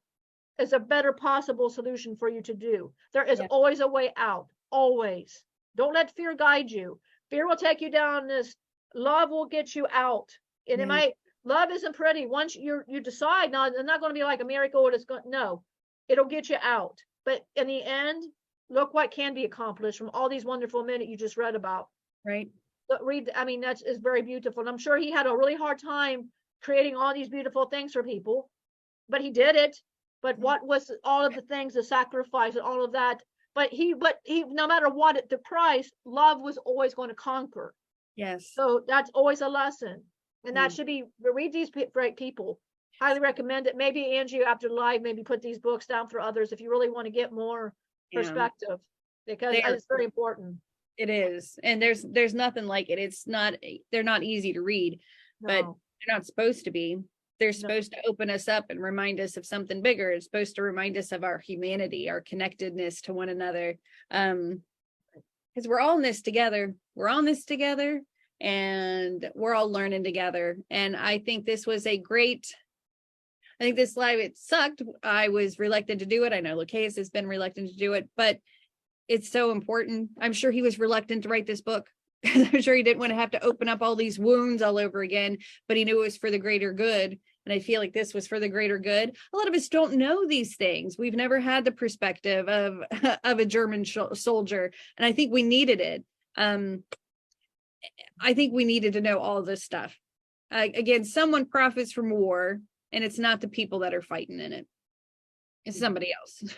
is a better possible solution for you to do. There is always a way out. Always. Don't let fear guide you. Fear will take you down this. Love will get you out. And it might, love isn't pretty. Once you decide, now it's not going to be like a miracle. No, it'll get you out. But in the end, look what can be accomplished from all these wonderful men that you just read about. Right. But that is very beautiful. And I'm sure he had a really hard time creating all these beautiful things for people, but he did it. But what was all of the things, the sacrifice and all of that? But he, no matter what, the price, love was always going to conquer. Yes. So that's always a lesson. And that should be, read these great people. Highly recommend it. Maybe Angie, after live, maybe put these books down for others if you really want to get more perspective, because it's very important. It is. And there's nothing like it. They're not easy to read, but they're not supposed to be. They're supposed to open us up and remind us of something bigger. It's supposed to remind us of our humanity, our connectedness to one another. Because we're all in this together. We're on this together and we're all learning together. And I think this was this live, it sucked. I was reluctant to do it. I know Lokaous has been reluctant to do it, but it's so important. I'm sure he was reluctant to write this book. I'm sure he didn't want to have to open up all these wounds all over again, but he knew it was for the greater good. And I feel like this was for the greater good. A lot of us don't know these things. We've never had the perspective of a German soldier. And I think we needed it. I think we needed to know all this stuff. Again, someone profits from war, and it's not the people that are fighting in it. It's somebody else.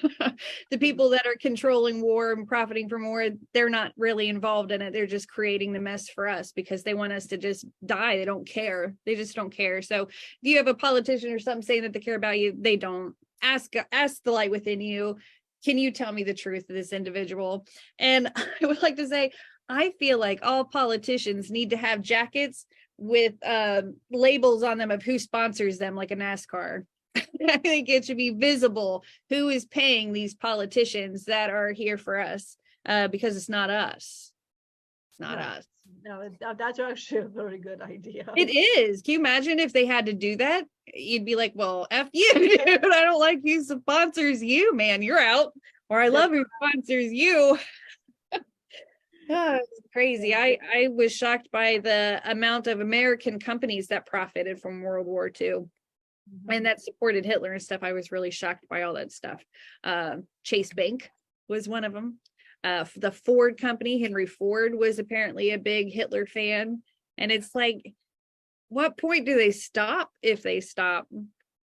The people that are controlling war and profiting from war, they're not really involved in it. They're just creating the mess for us because they want us to just die. They don't care. They just don't care. So if you have a politician or something saying that they care about you, they don't. Ask the light within you. Can you tell me the truth of this individual? And I would like to say, I feel like all politicians need to have jackets with labels on them of who sponsors them, like a NASCAR. I think it should be visible who is paying these politicians that are here for us, because it's not us. It's not us. No, that's actually a very good idea. It is. Can you imagine if they had to do that? You'd be like, well, F you, dude. I don't like who sponsors you, man. You're out. Or I love who sponsors you. Oh, it's crazy. I was shocked by the amount of American companies that profited from World War II. And that supported Hitler and stuff. I was really shocked by all that stuff. Chase Bank was one of them. The Ford company, Henry Ford, was apparently a big Hitler fan. And it's like, what point do they stop if they stop?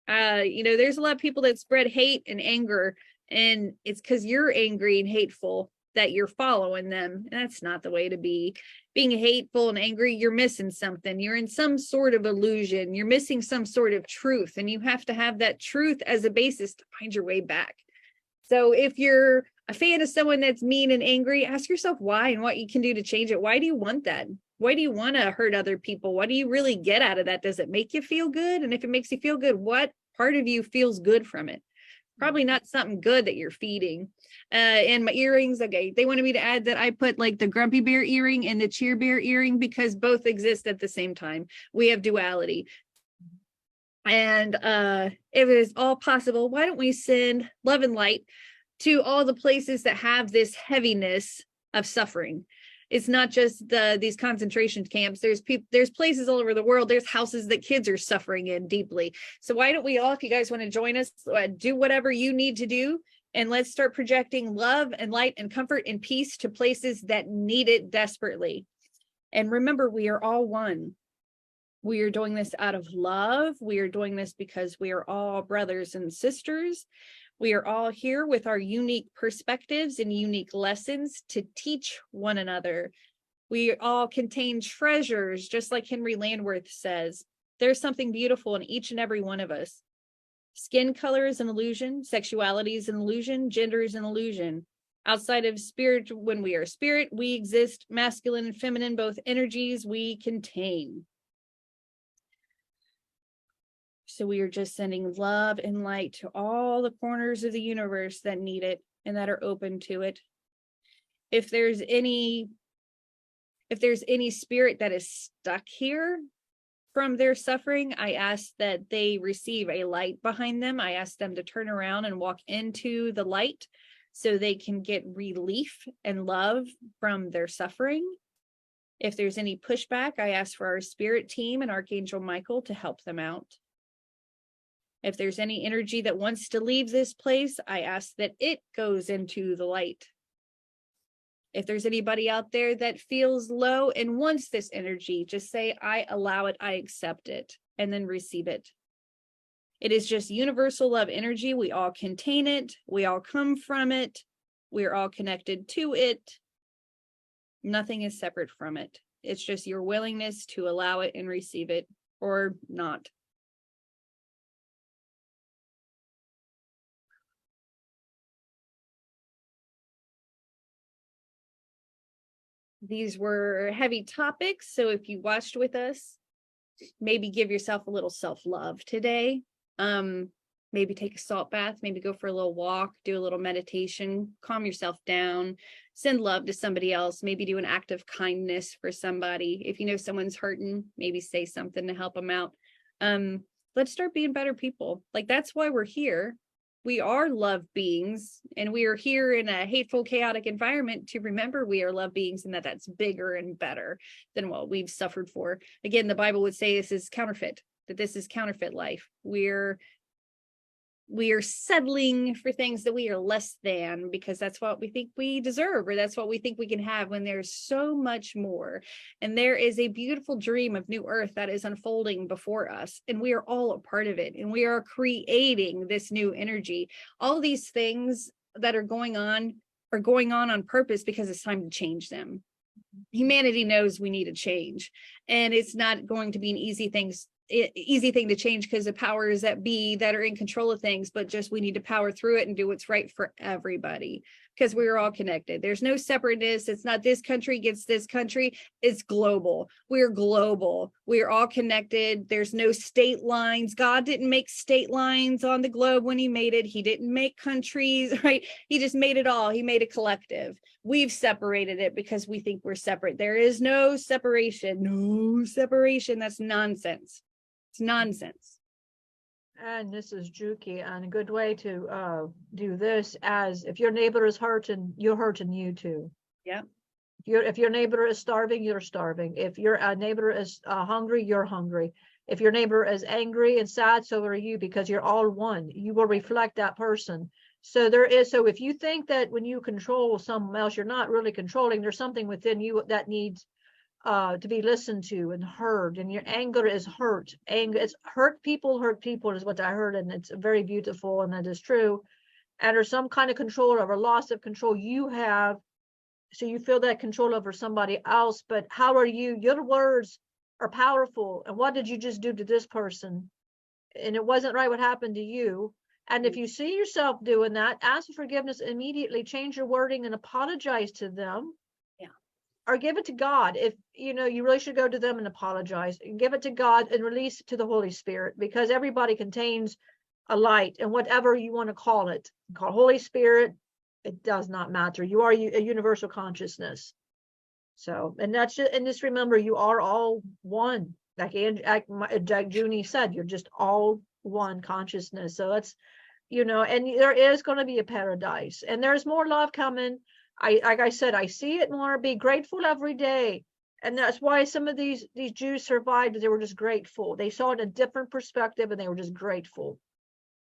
There's a lot of people that spread hate and anger, and it's because you're angry and hateful that you're following them. And that's not the way to be. Being hateful and angry, you're missing something. You're in some sort of illusion. You're missing some sort of truth, and you have to have that truth as a basis to find your way back. So if you're a fan of someone that's mean and angry, ask yourself why and what you can do to change it. Why do you want that? Why do you want to hurt other people? What do you really get out of that? Does it make you feel good? And if it makes you feel good, what part of you feels good from it? Probably not something good that you're feeding. And my earrings, okay, they wanted me to add that I put like the grumpy bear earring and the cheer bear earring because both exist at the same time. We have duality. And if it is all possible, why don't we send love and light to all the places that have this heaviness of suffering? It's not just these concentration camps. There's places all over the world. There's houses that kids are suffering in deeply. So why don't we all, if you guys want to join us, do whatever you need to do, and let's start projecting love and light and comfort and peace to places that need it desperately. And remember, we are all one. We are doing this out of love. We are doing this because we are all brothers and sisters. We are all here with our unique perspectives and unique lessons to teach one another. We all contain treasures, just like Henri Landwirth says. There's something beautiful in each and every one of us. Skin color is an illusion, sexuality is an illusion, gender is an illusion. Outside of spirit, when we are spirit, we exist, masculine and feminine, both energies we contain. So we are just sending love and light to all the corners of the universe that need it and that are open to it. If there's any spirit that is stuck here from their suffering, I ask that they receive a light behind them. I ask them to turn around and walk into the light so they can get relief and love from their suffering. If there's any pushback, I ask for our spirit team and Archangel Michael to help them out. If there's any energy that wants to leave this place, I ask that it goes into the light. If there's anybody out there that feels low and wants this energy, just say, I allow it, I accept it, and then receive it. It is just universal love energy. We all contain it. We all come from it. We're all connected to it. Nothing is separate from it. It's just your willingness to allow it and receive it or not. These were heavy topics, so if you watched with us, maybe give yourself a little self-love today. Maybe take a salt bath, maybe go for a little walk, do a little meditation, calm yourself down, send love to somebody else, maybe do an act of kindness for somebody. If you know someone's hurting, maybe say something to help them out. Let's start being better people. Like, that's why we're here. We are love beings, and we are here in a hateful, chaotic environment to remember we are love beings, and that's bigger and better than what we've suffered for. Again, the Bible would say this is counterfeit, that this is counterfeit life. We are settling for things that we are less than because that's what we think we deserve, or that's what we think we can have, when there's so much more. And there is a beautiful dream of new earth that is unfolding before us, and we are all a part of it, and we are creating this new energy. All these things that are going on purpose, because it's time to change them. Humanity knows we need a change, and it's not going to be an easy thing to change because the powers that be that are in control of things, but just we need to power through it and do what's right for everybody, because we're all connected. There's no separateness. It's not this country gets this country. It's global. We're global. We're all connected. There's no state lines. God didn't make state lines on the globe when he made it. He didn't make countries, right? He just made it all. He made a collective. We've separated it because we think we're separate. There is no separation. No separation. That's nonsense. It's nonsense. And this is Juki, and a good way to do this, as if your neighbor is hurting, you're hurting you too. Yeah. If your neighbor is starving, you're starving. If your neighbor is hungry, you're hungry. If your neighbor is angry and sad, so are you, because you're all one. You will reflect that person. So if you think that when you control someone else, you're not really controlling, there's something within you that needs to be listened to and heard, and your anger is hurt. Anger, it's hurt people is what I heard, and it's very beautiful, and that is true. And there's some kind of control over loss of control you have, so you feel that control over somebody else. But how are you? Your words are powerful, and what did you just do to this person? And it wasn't right what happened to you. And if you see yourself doing that, ask for forgiveness immediately, change your wording and apologize to them. Or give it to God. If you really should go to them and apologize, and give it to God and release it to the Holy Spirit, because everybody contains a light, and whatever you want to call it, call Holy Spirit, it does not matter. You are a universal consciousness. So, and that's just, and just remember, you are all one. Like Junie said, you're just all one consciousness. So that's, and there is going to be a paradise, and there's more love coming. Like I said, I see it more. Be grateful every day. And that's why some of these Jews survived. They were just grateful. They saw it in a different perspective, and they were just grateful.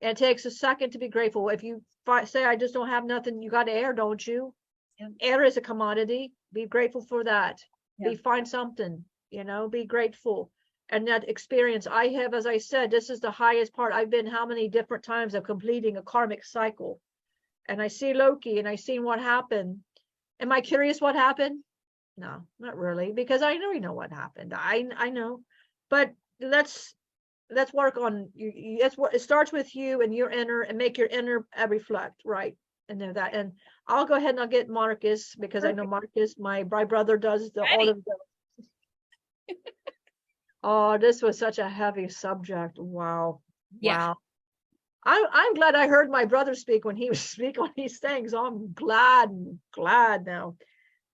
And it takes a second to be grateful. If you say, I just don't have nothing, you got air, don't you? Yeah. Air is a commodity. Be grateful for that. Yeah. Find something, be grateful. and that experience I have, as I said, this is the highest part. I've been how many different times of completing a karmic cycle. And I see Loki and I seen what happened. Am I curious what happened? No, not really, because I already know what happened. I know, but let's work on you. That's what it starts with you and your inner, and make your inner reflect, right? And then that, and I'll go ahead and I'll get Marcus, because I know Marcus, my brother, does all of the. Oh, this was such a heavy subject. Wow. Yeah. Wow. I'm glad I heard my brother speak when he was speaking on these things. I'm glad now,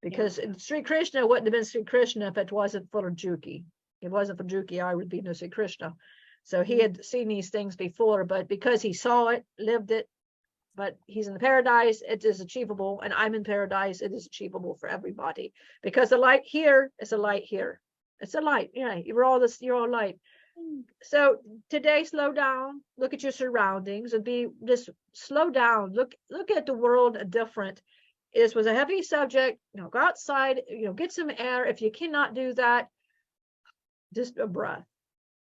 because Sri Krishna wouldn't have been Sri Krishna if it wasn't for Juki. If it wasn't for Juki, I would be no Sri Krishna. So he had seen these things before, but because he saw it, lived it, but he's in the paradise, it is achievable, and I'm in paradise, it is achievable for everybody, because the light here is a light here. It's a light. Yeah, you're all light. So today, slow down, look at your surroundings, and just slow down. Look at the world different. This was a heavy subject. Go outside, get some air. If you cannot do that, just a breath,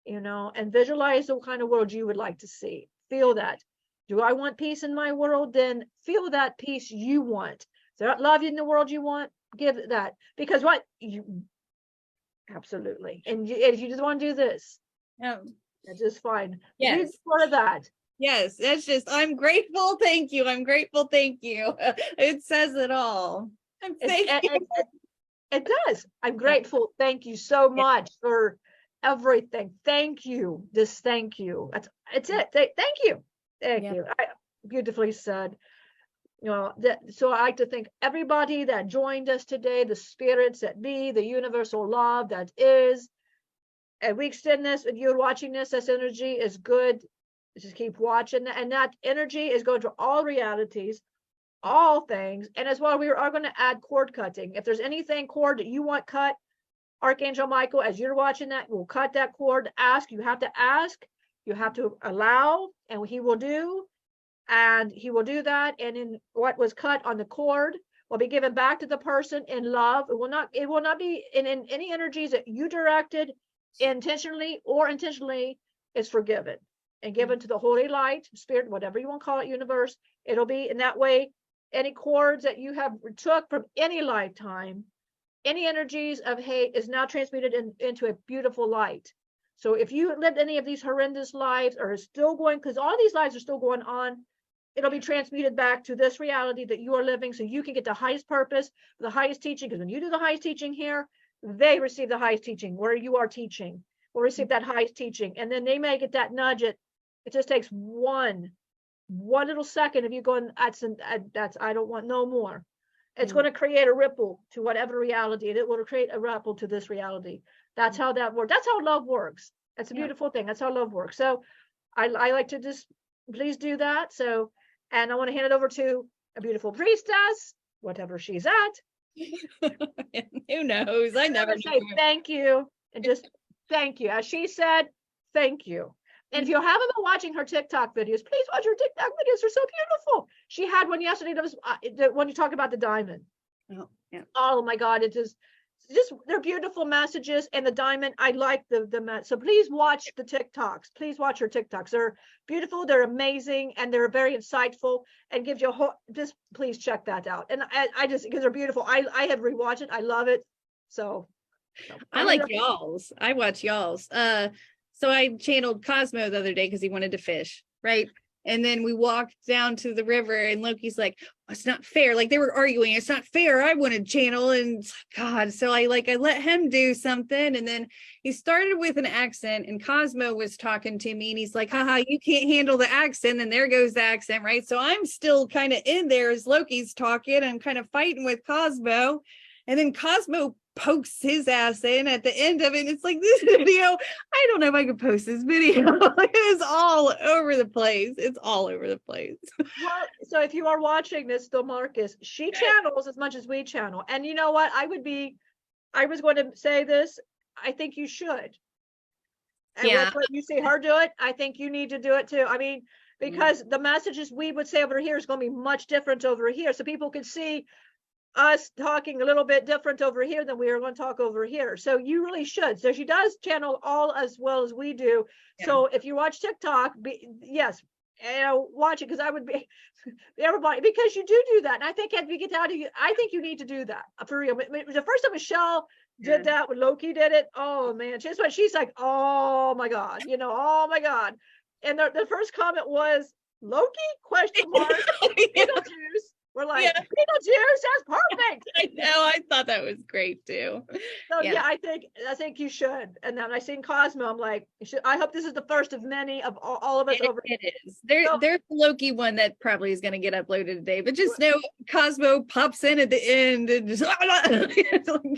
and visualize the kind of world you would like to see. Feel that. Do I want peace in my world? Then feel that peace you want. Is there love in the world you want? Give it that. Because what you absolutely. And if you just want to do this, that's just fine. Yes. For that. Yes, that's just, I'm grateful. Thank you. I'm grateful. Thank you. It says it all. It does. I'm grateful. Thank you so much for everything. Thank you. Just thank you. It's it. Thank you. Thank you. Beautifully said. So I like to thank everybody that joined us today, the spirits that be, the universal love that is. And we extend this, and you're watching this energy is good. Just keep watching, and that energy is going to all realities, all things. And as well, we are going to add cord cutting. If there's anything cord that you want cut, Archangel Michael, as you're watching that, will cut that cord. You have to allow, and he will do. And he will do that. And in what was cut on the cord will be given back to the person in love. It will not be in any energies that you directed intentionally or intentionally, is forgiven and given to the holy light, spirit, whatever you want to call it, universe. It'll be in that way. Any cords that you have took from any lifetime, any energies of hate, is now transmuted into a beautiful light. So if you lived any of these horrendous lives, or is still going, because all these lives are still going on, it'll be transmuted back to this reality that you are living, so you can get the highest purpose, the highest teaching. Because when you do the highest teaching here, they receive the highest teaching where you are teaching, will receive that highest teaching. And then they may get that nudge. It just takes one little second of you going, that's I don't want no more. It's going to create a ripple to whatever reality, and it will create a ripple to this reality. That's how that works. That's how love works. That's a beautiful thing. That's how love works. So I like to just please do that. So, and I want to hand it over to a beautiful priestess, whatever she's at. Who knows? I never say thank you, and just thank you. As she said, thank you. And if you haven't been watching her TikTok videos, please watch her TikTok videos. They're so beautiful. She had one yesterday that was when you talk about the diamond. Oh, yeah. Oh my God, it is just they're beautiful messages. And the diamond, I like the so please watch the TikToks. Please watch her TikToks. They're beautiful, they're amazing, and they're very insightful, and gives you a whole, just please check that out. And I just, because they're beautiful. I have rewatched it. I love it. So I like y'all's. I watch y'all's. So I channeled Cosmo the other day because he wanted to fish, right? And then we walked down to the river, and Loki's like, oh, it's not fair. Like, they were arguing, it's not fair. I want to channel. And God, so I let him do something. And then he started with an accent, and Cosmo was talking to me, and he's like, haha, you can't handle the accent. And there goes the accent, right? So I'm still kind of in there as Loki's talking. I'm kind of fighting with Cosmo. And then Cosmo pokes his ass in at the end of it. And it's like, this video, I don't know if I could post this video. It is all over the place. It's all over the place. Well, so if you are watching this, still Marcus, she channels as much as we channel. And you know what? I was going to say this. I think you should. And when you see her do it, I think you need to do it too. I mean, because the messages we would say over here is going to be much different over here. So people can see, us talking a little bit different over here than we are going to talk over here. So you really should. So she does channel all as well as we do. Yeah. So if you watch TikTok, yes, watch it, because I would be everybody, because you do that. And I think as we get out of you, I think you need to do that for real. The first time Michelle did that when Loki did it, oh man, she's like, oh my God, oh my God. And the first comment was Loki ? Beetlejuice. We're like, Beetlejuice, that's perfect. I know, I thought that was great too. So yeah, I think you should. And then I seen Cosmo, I'm like, I hope this is the first of many of all of us over. It is. There's the Loki one that probably is going to get uploaded today, but just know Cosmo pops in at the end and just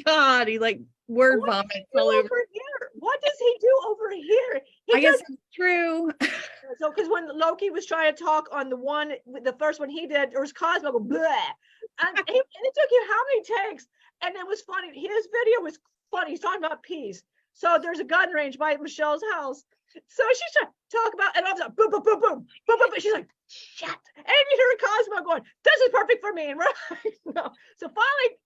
God, he like word vomits all over here. What does he do over here? I guess it's true. So because when Loki was trying to talk on the first one he did, there was Cosmo go bleh. And it took you how many takes? And it was funny. His video was funny. He's talking about peace. So there's a gun range by Michelle's house. So she's trying to talk about, and I was like, boom, boom, boom, boom, boom, boom. She's like, shit. And you hear Cosmo going, this is perfect for me. And right? No. So finally,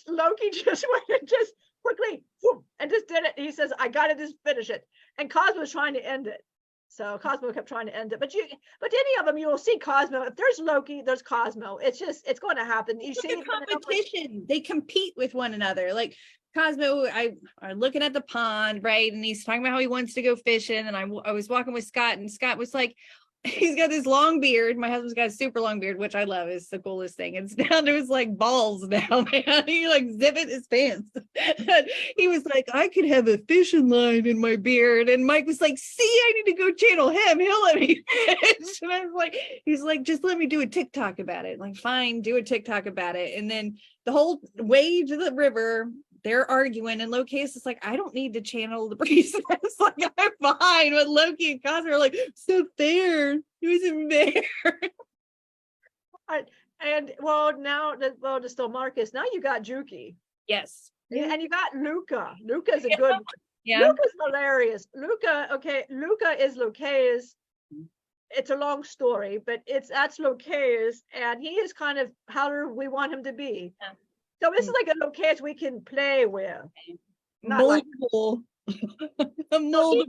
Loki just went and just quickly, whoop, and just did it. He says, I got to just finish it. And Cosmo was trying to end it. So Cosmo kept trying to end it, but any of them, you will see Cosmo. If there's Loki, there's Cosmo. It's going to happen. You see competition. They compete with one another. Like Cosmo, are looking at the pond, right? And he's talking about how he wants to go fishing. And I was walking with Scott, and Scott was like, he's got this long beard. My husband's got a super long beard, which I love. It's the coolest thing. It's down to his like balls now, man. He like zipping his pants. He was like, I could have a fishing line in my beard. And Mike was like, see, I need to go channel him. He'll let me fish. And I was like, he's like, just let me do a TikTok about it. Like, fine, do a TikTok about it. And then the whole way to the river, they're arguing, and Lokaous is like, I don't need to channel the priestess. Like, I'm fine. But Loki and Cosmo are like, so fair. It wasn't fair. And just still Marcus. Now you got Juki. Yes. And you got Luca. Luca's a good one. Yeah. Luca's hilarious. Luca is Lokaous. It's a long story, but that's Lokaous, and he is kind of how we want him to be. Yeah. So this is like a Lokaous we can play with. Multiple. Multiple.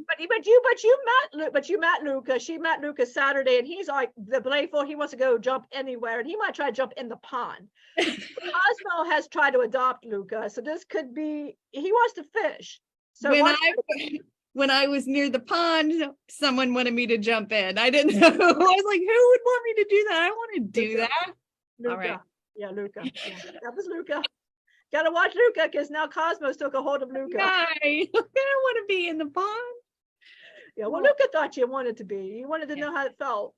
But you met Luca. She met Luca Saturday, and he's like the playful. He wants to go jump anywhere, and he might try to jump in the pond. Cosmo has tried to adopt Luca, so this could be he wants to fish. So when I was near the pond, someone wanted me to jump in. I didn't know. I was like, who would want me to do that? I want to do that. Luca. All right. Yeah, Luca. Yeah, that was Luca. Gotta watch Luca, because now Cosmos took a hold of Luca. I don't want to be in the pond. Yeah, well, Luca thought you wanted to be. You wanted to know how it felt.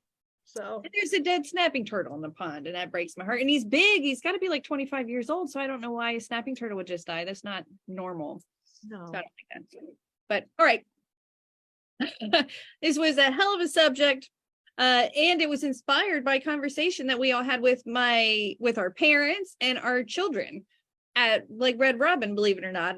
So there's a dead snapping turtle in the pond, and that breaks my heart. And he's big. He's got to be like 25 years old. So I don't know why a snapping turtle would just die. That's not normal. No. So I don't think that. But all right. This was a hell of a subject. And it was inspired by a conversation that we all had with our parents and our children at like Red Robin, believe it or not,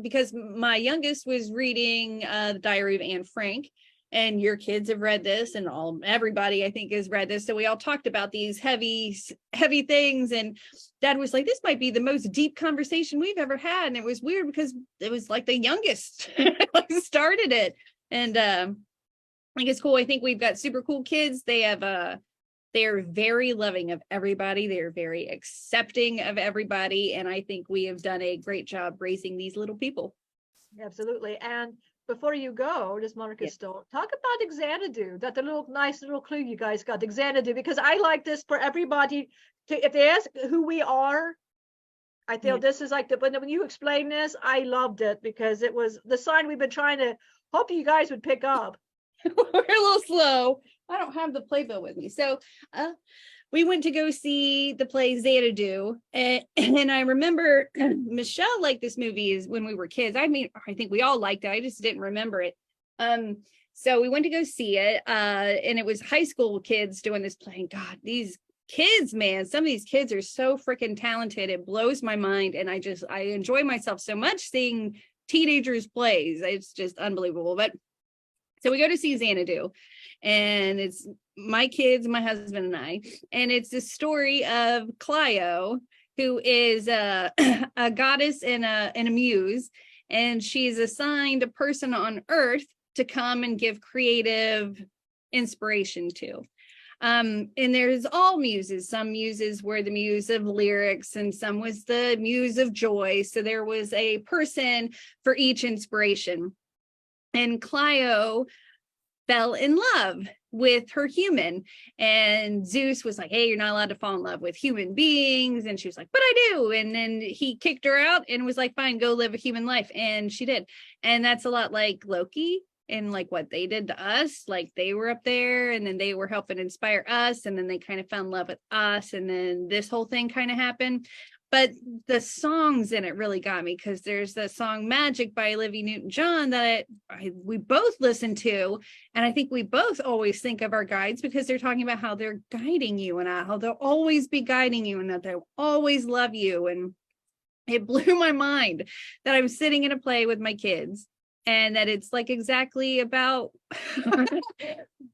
because my youngest was reading the Diary of Anne Frank, and your kids have read this, and everybody I think has read this. So we all talked about these heavy things, and Dad was like, this might be the most deep conversation we've ever had. And it was weird because it was like the youngest started it. And I think it's cool. I think we've got super cool kids. They are very loving of everybody. They're very accepting of everybody. And I think we have done a great job raising these little people. Absolutely. And before you go, just Monica still talk about Xanadu, that the nice little clue you guys got, Xanadu, because I like this for everybody to, if they ask who we are, I feel this is like when you explain this, I loved it because it was the sign we've been trying to hope you guys would pick up. We're a little slow. I don't have the playbill with me. So we went to go see the play Xanadu. And I remember Michelle liked this movie when we were kids. I mean, I think we all liked it. I just didn't remember it. So we went to go see it. And it was high school kids doing this play. And God, these kids, man, some of these kids are so freaking talented. It blows my mind. And I enjoy myself so much seeing teenagers plays. It's just unbelievable. But so we go to see Xanadu, and it's my kids, my husband and I, and it's the story of Clio, who is a goddess and a muse, and she's assigned a person on Earth to come and give creative inspiration to. And there's all muses. Some muses were the muse of lyrics, and some was the muse of joy. So there was a person for each inspiration. And Clio fell in love with her human, and Zeus was like, hey, you're not allowed to fall in love with human beings. And she was like, but I do. And then he kicked her out and was like, fine, go live a human life. And she did. And that's a lot like Loki and like what they did to us. Like they were up there and then they were helping inspire us, and then they kind of fell in love with us, and then this whole thing kind of happened. But the songs in it really got me, because there's the song Magic by Olivia Newton-John that we both listen to. And I think we both always think of our guides, because they're talking about how they're guiding you and how they'll always be guiding you and that they'll always love you. And it blew my mind that I'm sitting in a play with my kids and that it's like exactly about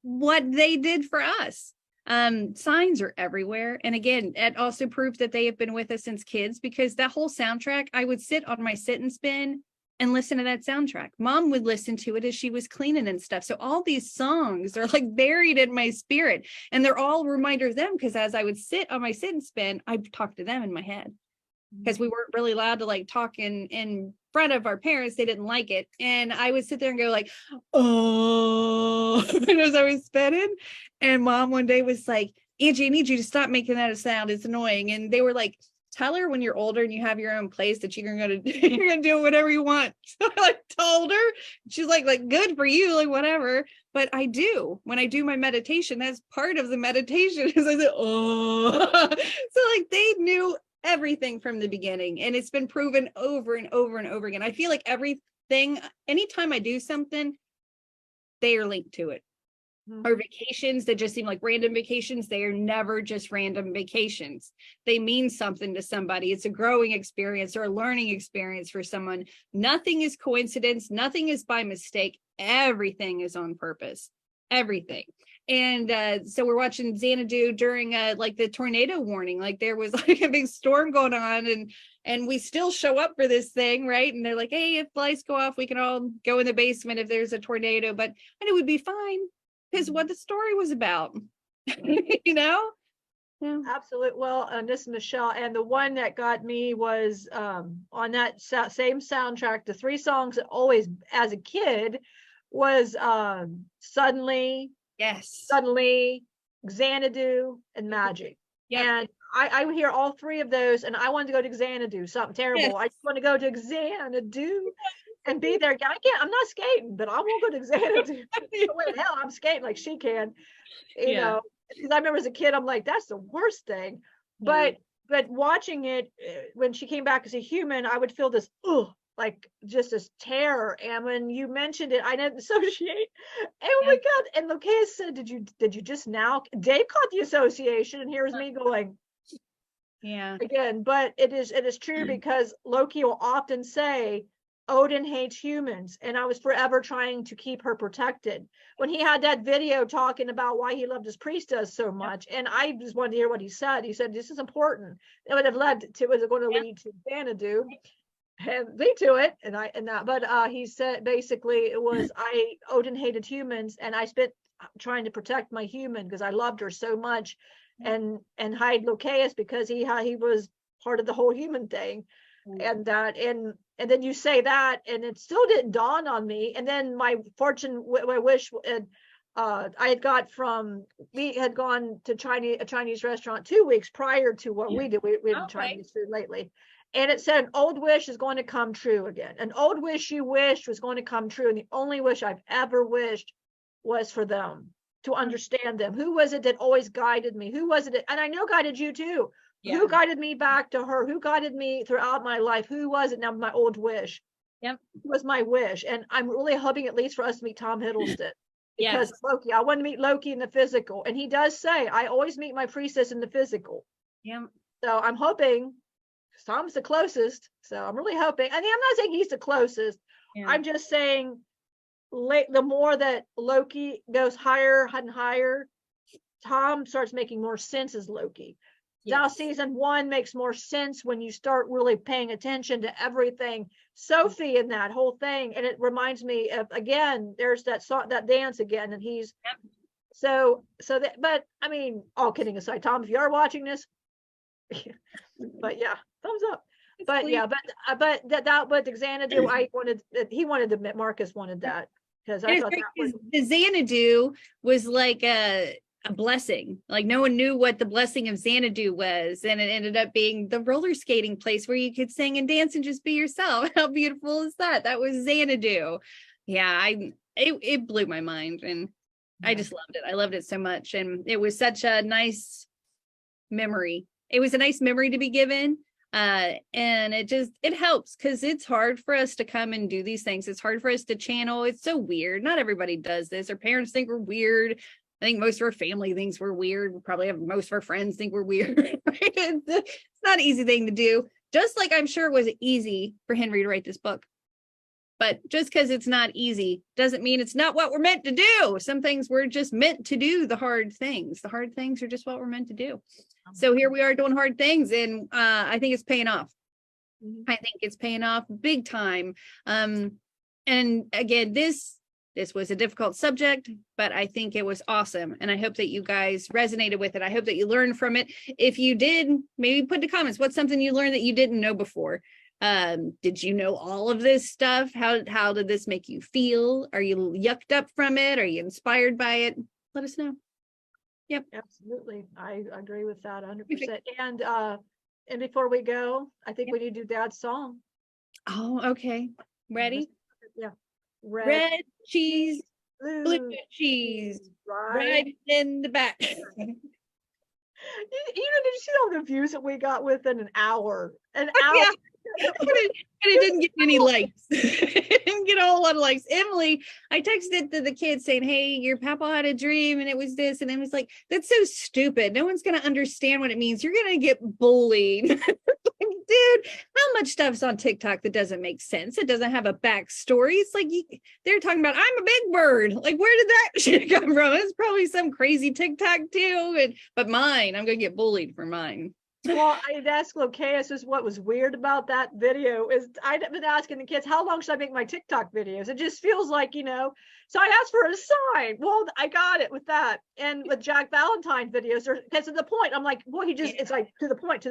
what they did for us. Signs are everywhere. And again, it also proves that they have been with us since kids, because that whole soundtrack, I would sit on my sit and spin and listen to that soundtrack. Mom would listen to it as she was cleaning and stuff. So all these songs are like buried in my spirit, and they're all a reminder of them, because as I would sit on my sit and spin, I'd talk to them in my head, because we weren't really allowed to like talk in front of our parents. They didn't like it. And I would sit there and go like, oh, and as I was spinning. And Mom one day was like, Angie, I need you to stop making that a sound. It's annoying. And they were like, tell her when you're older and you have your own place that you're gonna do whatever you want. So I like told her. She's like good for you, like whatever. But I do, when I do my meditation, that's part of the meditation, is I said, oh. So like they knew everything from the beginning, and it's been proven over and over and over again. I feel like everything, anytime I do something, they are linked to it. Or vacations that just seem like random vacations, they are never just random vacations. They mean something to somebody. It's a growing experience or a learning experience for someone. Nothing is coincidence. Nothing is by mistake. Everything is on purpose. Everything. And so we're watching Xanadu during like the tornado warning. Like there was like a big storm going on, and we still show up for this thing, right? And they're like, hey, if lights go off, we can all go in the basement if there's a tornado. But and it would be fine, because what the story was about. You know? Yeah. Absolutely. Well, this is Michelle, and the one that got me was on that same soundtrack. The three songs that always, as a kid, was Suddenly, Xanadu, and Magic. Yep. And I would hear all three of those, and I wanted to go to Xanadu, something terrible. Yes. I just want to go to Xanadu and be there. I'm not skating, but I won't go to Xanadu. Well, hell, I'm skating like she can, you know, because I remember as a kid, I'm like, that's the worst thing. But watching it, when she came back as a human, I would feel this, like just this terror. And when you mentioned it, I didn't associate. Oh my God. And Lokaous said, did you just now? Dave caught the association, and here's me going, again. But it is true, because Loki will often say, Odin hates humans, and I was forever trying to keep her protected. When he had that video talking about why he loved his priestess so much, and I just wanted to hear what he said. He said, this is important. It would have led to, was it going to lead to Xanadu? And lead to it, but he said basically it was Odin hated humans, and I spent trying to protect my human because I loved her so much, and hide Lokaous because he was part of the whole human thing, and then you say that, and it still didn't dawn on me. And then my wish, I had we had gone to a Chinese restaurant 2 weeks prior to what we did. We had Chinese food lately. And it said, an old wish is going to come true again. An old wish you wished was going to come true. And the only wish I've ever wished was for them, to understand them. Who was it that always guided me? Who was it? And I know guided you too. Yeah. Who guided me back to her? Who guided me throughout my life? Who was it? Now, my old wish. Yep. It was my wish. And I'm really hoping at least for us to meet Tom Hiddleston. Because Loki, I want to meet Loki in the physical. And he does say, I always meet my priestess in the physical. Yeah. So I'm hoping, Tom's the closest, so I'm really hoping. I mean, I'm not saying he's the closest. Yeah. I'm just saying, the more that Loki goes higher and higher, Tom starts making more sense as Loki. Now Yes. season 1 makes more sense when you start really paying attention to everything. Sophie in that whole thing, and it reminds me of, again, there's that song, that dance again, and he's so that. But I mean, all kidding aside, Tom, if you are watching this, but yeah, thumbs up. But yeah, but Xanadu, he wanted to, Marcus wanted that, because I thought that was the Xanadu was like a blessing. Like no one knew what the blessing of Xanadu was, and it ended up being the roller skating place where you could sing and dance and just be yourself. How beautiful is that? That was Xanadu. Yeah, it blew my mind, and I just loved it. I loved it so much, and it was such a nice memory. It was a nice memory to be given. And it helps, because it's hard for us to come and do these things. It's hard for us to channel. It's so weird. Not everybody does this. Our parents think we're weird. I think most of our family thinks we're weird. We probably have most of our friends think we're weird. Right? It's not an easy thing to do. Just like I'm sure it was easy for Henri to write this book. But just because it's not easy doesn't mean it's not what we're meant to do. Some things we're just meant to do, the hard things. The hard things are just what we're meant to do. So here we are doing hard things, and I think it's paying off. I think it's paying off big time. And again, this was a difficult subject, but I think it was awesome. And I hope that you guys resonated with it. I hope that you learned from it. If you did, maybe put in the comments, what's something you learned that you didn't know before? Did you know all of this stuff? How did this make you feel? Are you yucked up from it? Are you inspired by it? Let us know. Yep. Absolutely. I agree with that 100%. And before we go, I think we need to do Dad's song. Oh, okay. Ready? Yeah. Red cheese, blue cheese, right in the back. Did you see all the views that we got within an hour? An hour. Yeah. And it didn't get any likes. It didn't get a whole lot of likes. Emily, I texted to the kids saying, hey, your papa had a dream and it was this. And it was like, that's so stupid. No one's going to understand what it means. You're going to get bullied. Like, dude, how much stuff's on TikTok that doesn't make sense? It doesn't have a backstory. It's like they're talking about, I'm a big bird. Like, where did that shit come from? It's probably some crazy TikTok too. But mine, I'm going to get bullied for mine. Well, I'd ask Lokaous, is what was weird about that video is I'd been asking the kids, how long should I make my TikTok videos? It just feels like, so I asked for a sign. Well, I got it with that. And with Jack Valentine videos, because of the point, I'm like, well, it's like to the point.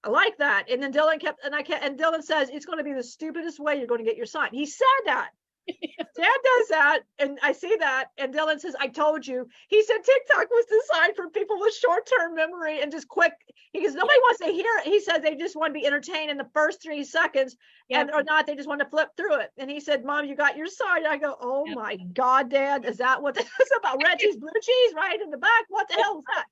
I like that. And then Dylan and Dylan says, it's going to be the stupidest way you're going to get your sign. He said that. Dad does that, and I see that, and Dylan says, I told you. He said TikTok was designed for people with short-term memory and just quick, because nobody wants to hear it. He says they just want to be entertained in the first 3 seconds, and or not, they just want to flip through it. And he said, Mom, you got your sign. I go, oh my God, Dad, is that what this is about? Red cheese, blue cheese, right in the back? What the hell is that?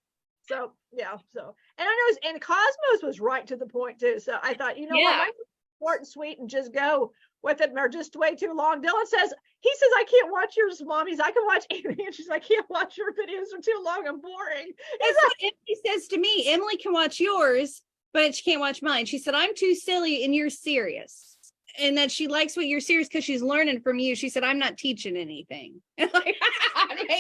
So yeah, and I know, and Cosmos was right to the point too. So I thought, what, might be short and sweet and just go with it, or just way too long. Dylan says, I can't watch yours, Mom. I can watch Amy. And she's like, I can't watch your videos, they're too long, I'm boring. That's what Emily says to me. Emily can watch yours, but she can't watch mine. She said, I'm too silly and you're serious. And that she likes what you're serious because she's learning from you. She said, I'm not teaching anything. And I'm like, man.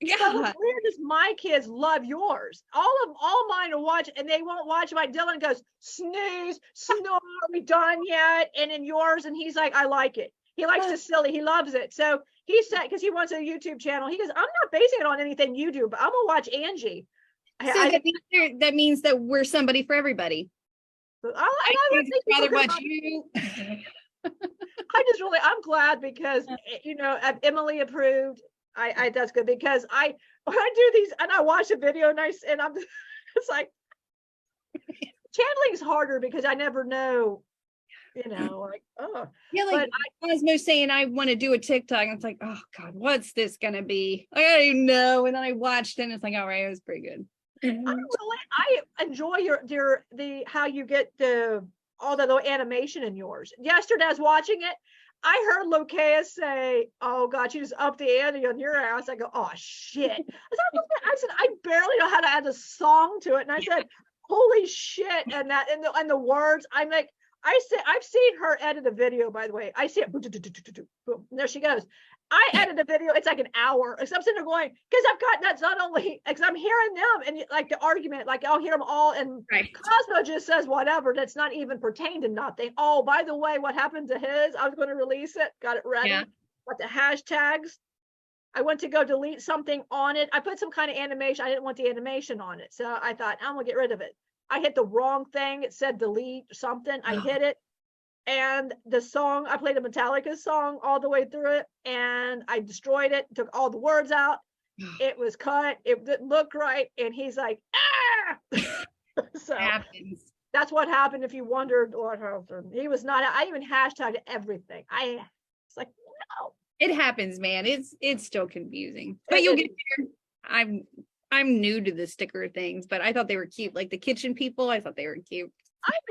Yeah. So what's weird is my kids love yours. All mine will watch, and they won't watch mine. Dylan goes, snooze, snore, are we done yet? And in yours, and he's like, I like it. He likes the silly, he loves it. So he said, because he wants a YouTube channel, he goes, I'm not basing it on anything you do, but I'm gonna watch Angie. So that means that we're somebody for everybody. I rather watch you. I'm glad because Emily approved. I that's good, because when I do these and I watch a video and I'm it's like channeling's harder because I never know, like, oh yeah, like I was most saying I want to do a TikTok and it's like, oh God, what's this gonna be? I don't even know. And then I watched it and it's like, all right, it was pretty good. I enjoy the how you get all the little animation in yours. Yesterday I was watching it. I heard Lokaous say, oh God, you just upped the ante on your ass. I go, oh shit. I said, I barely know how to add a song to it. And I said, holy shit. And that, and the words, I'm like, I've seen her edit a video, by the way. I see it, boom, there she goes. I edit a video, it's like an hour. So I'm sitting there going, because I've got that's not only because I'm hearing them and like the argument, like I'll hear them all, and Right. Cosmo just says whatever that's not even pertained to nothing. Oh, by the way, what happened to his? I was going to release it, got it ready. Yeah. Got the hashtags. I went to go delete something on it. I put some kind of animation. I didn't want the animation on it. So I thought, I'm gonna get rid of it. I hit the wrong thing. It said delete something. I hit it. And the song, I played a Metallica song all the way through it, and I destroyed it, took all the words out. It was cut, it didn't look right, and he's like, ah! So Happens. that's what happened if you wondered what happened. He was not, I even hashtagged everything. It's like, no. It happens, man. It's still confusing, but you'll get there. I'm new to the sticker things, but I thought they were cute. Like the kitchen people, I thought they were cute.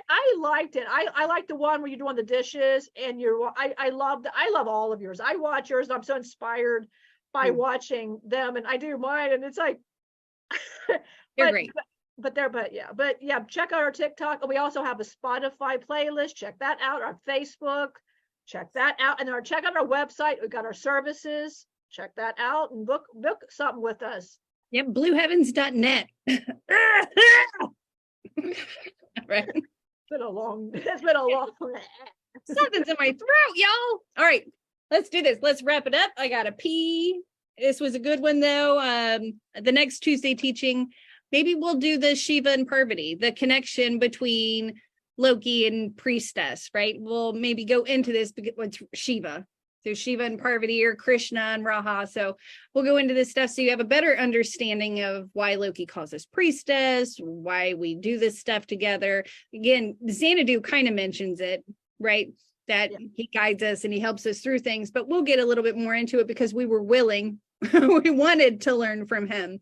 I liked it. I like the one where you're doing the dishes and I love all of yours. I watch yours and I'm so inspired by watching them, and I do mine, and it's like They're great. But yeah, check out our TikTok. And we also have a Spotify playlist. Check that out. Our Facebook, check that out. And check out our website. We've got our services. Check that out and book something with us. Yep, blueheavens.net. Right. It's been a long Something's in my throat, y'all. All right, let's do this. Let's wrap it up. I gotta pee. This was a good one, though. The next Tuesday teaching, maybe we'll do the Shiva and Parvati, the connection between Loki and Priestess, right? We'll maybe go into this with Shiva. So Shiva and Parvati, or Krishna and Raha. So we'll go into this stuff so you have a better understanding of why Loki calls us priestess, why we do this stuff together. Again, Xanadu kind of mentions it, right? That he guides us and he helps us through things, but we'll get a little bit more into it because we were willing, we wanted to learn from him.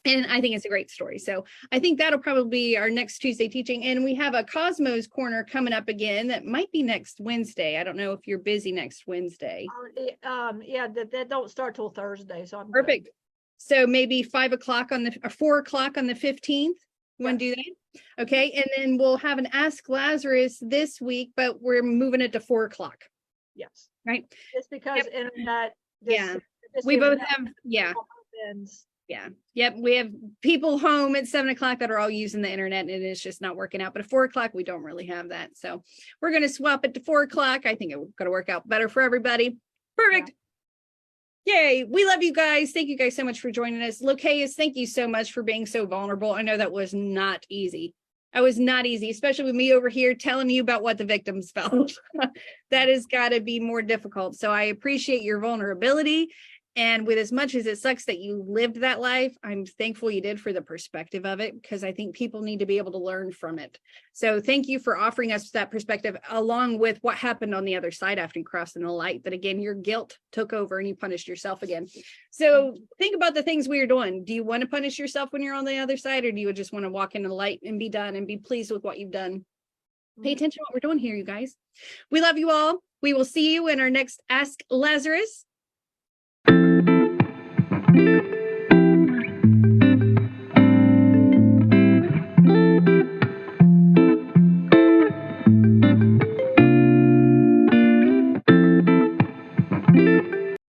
And I think it's a great story. So I think that'll probably be our next Tuesday teaching. And we have a Cosmos Corner coming up again. That might be next Wednesday. I don't know if you're busy next Wednesday. Yeah, that don't start till Thursday. So I'm perfect. Good. So maybe 5 o'clock or 4 o'clock on the 15th. You want to do that? Okay. And then we'll have an Ask Lazarus this week, but we're moving it to 4 o'clock. Yes. Right. Just because internet. We both have. Yeah. Yep. We have people home at 7 o'clock that are all using the internet, and it's just not working out. But at 4 o'clock, we don't really have that. So we're going to swap it to 4 o'clock. I think it's going to work out better for everybody. Perfect. Yeah. Yay. We love you guys. Thank you guys so much for joining us. Lokaous, thank you so much for being so vulnerable. I know that was not easy. That was not easy, especially with me over here telling you about what the victims felt. That has got to be more difficult. So I appreciate your vulnerability. And with as much as it sucks that you lived that life, I'm thankful you did for the perspective of it, because I think people need to be able to learn from it. So thank you for offering us that perspective, along with what happened on the other side after you crossed in the light, that again, your guilt took over and you punished yourself again. So think about the things we are doing. Do you want to punish yourself when you're on the other side, or do you just want to walk in the light and be done and be pleased with what you've done? Pay attention to what we're doing here, you guys. We love you all. We will see you in our next Ask Lazarus.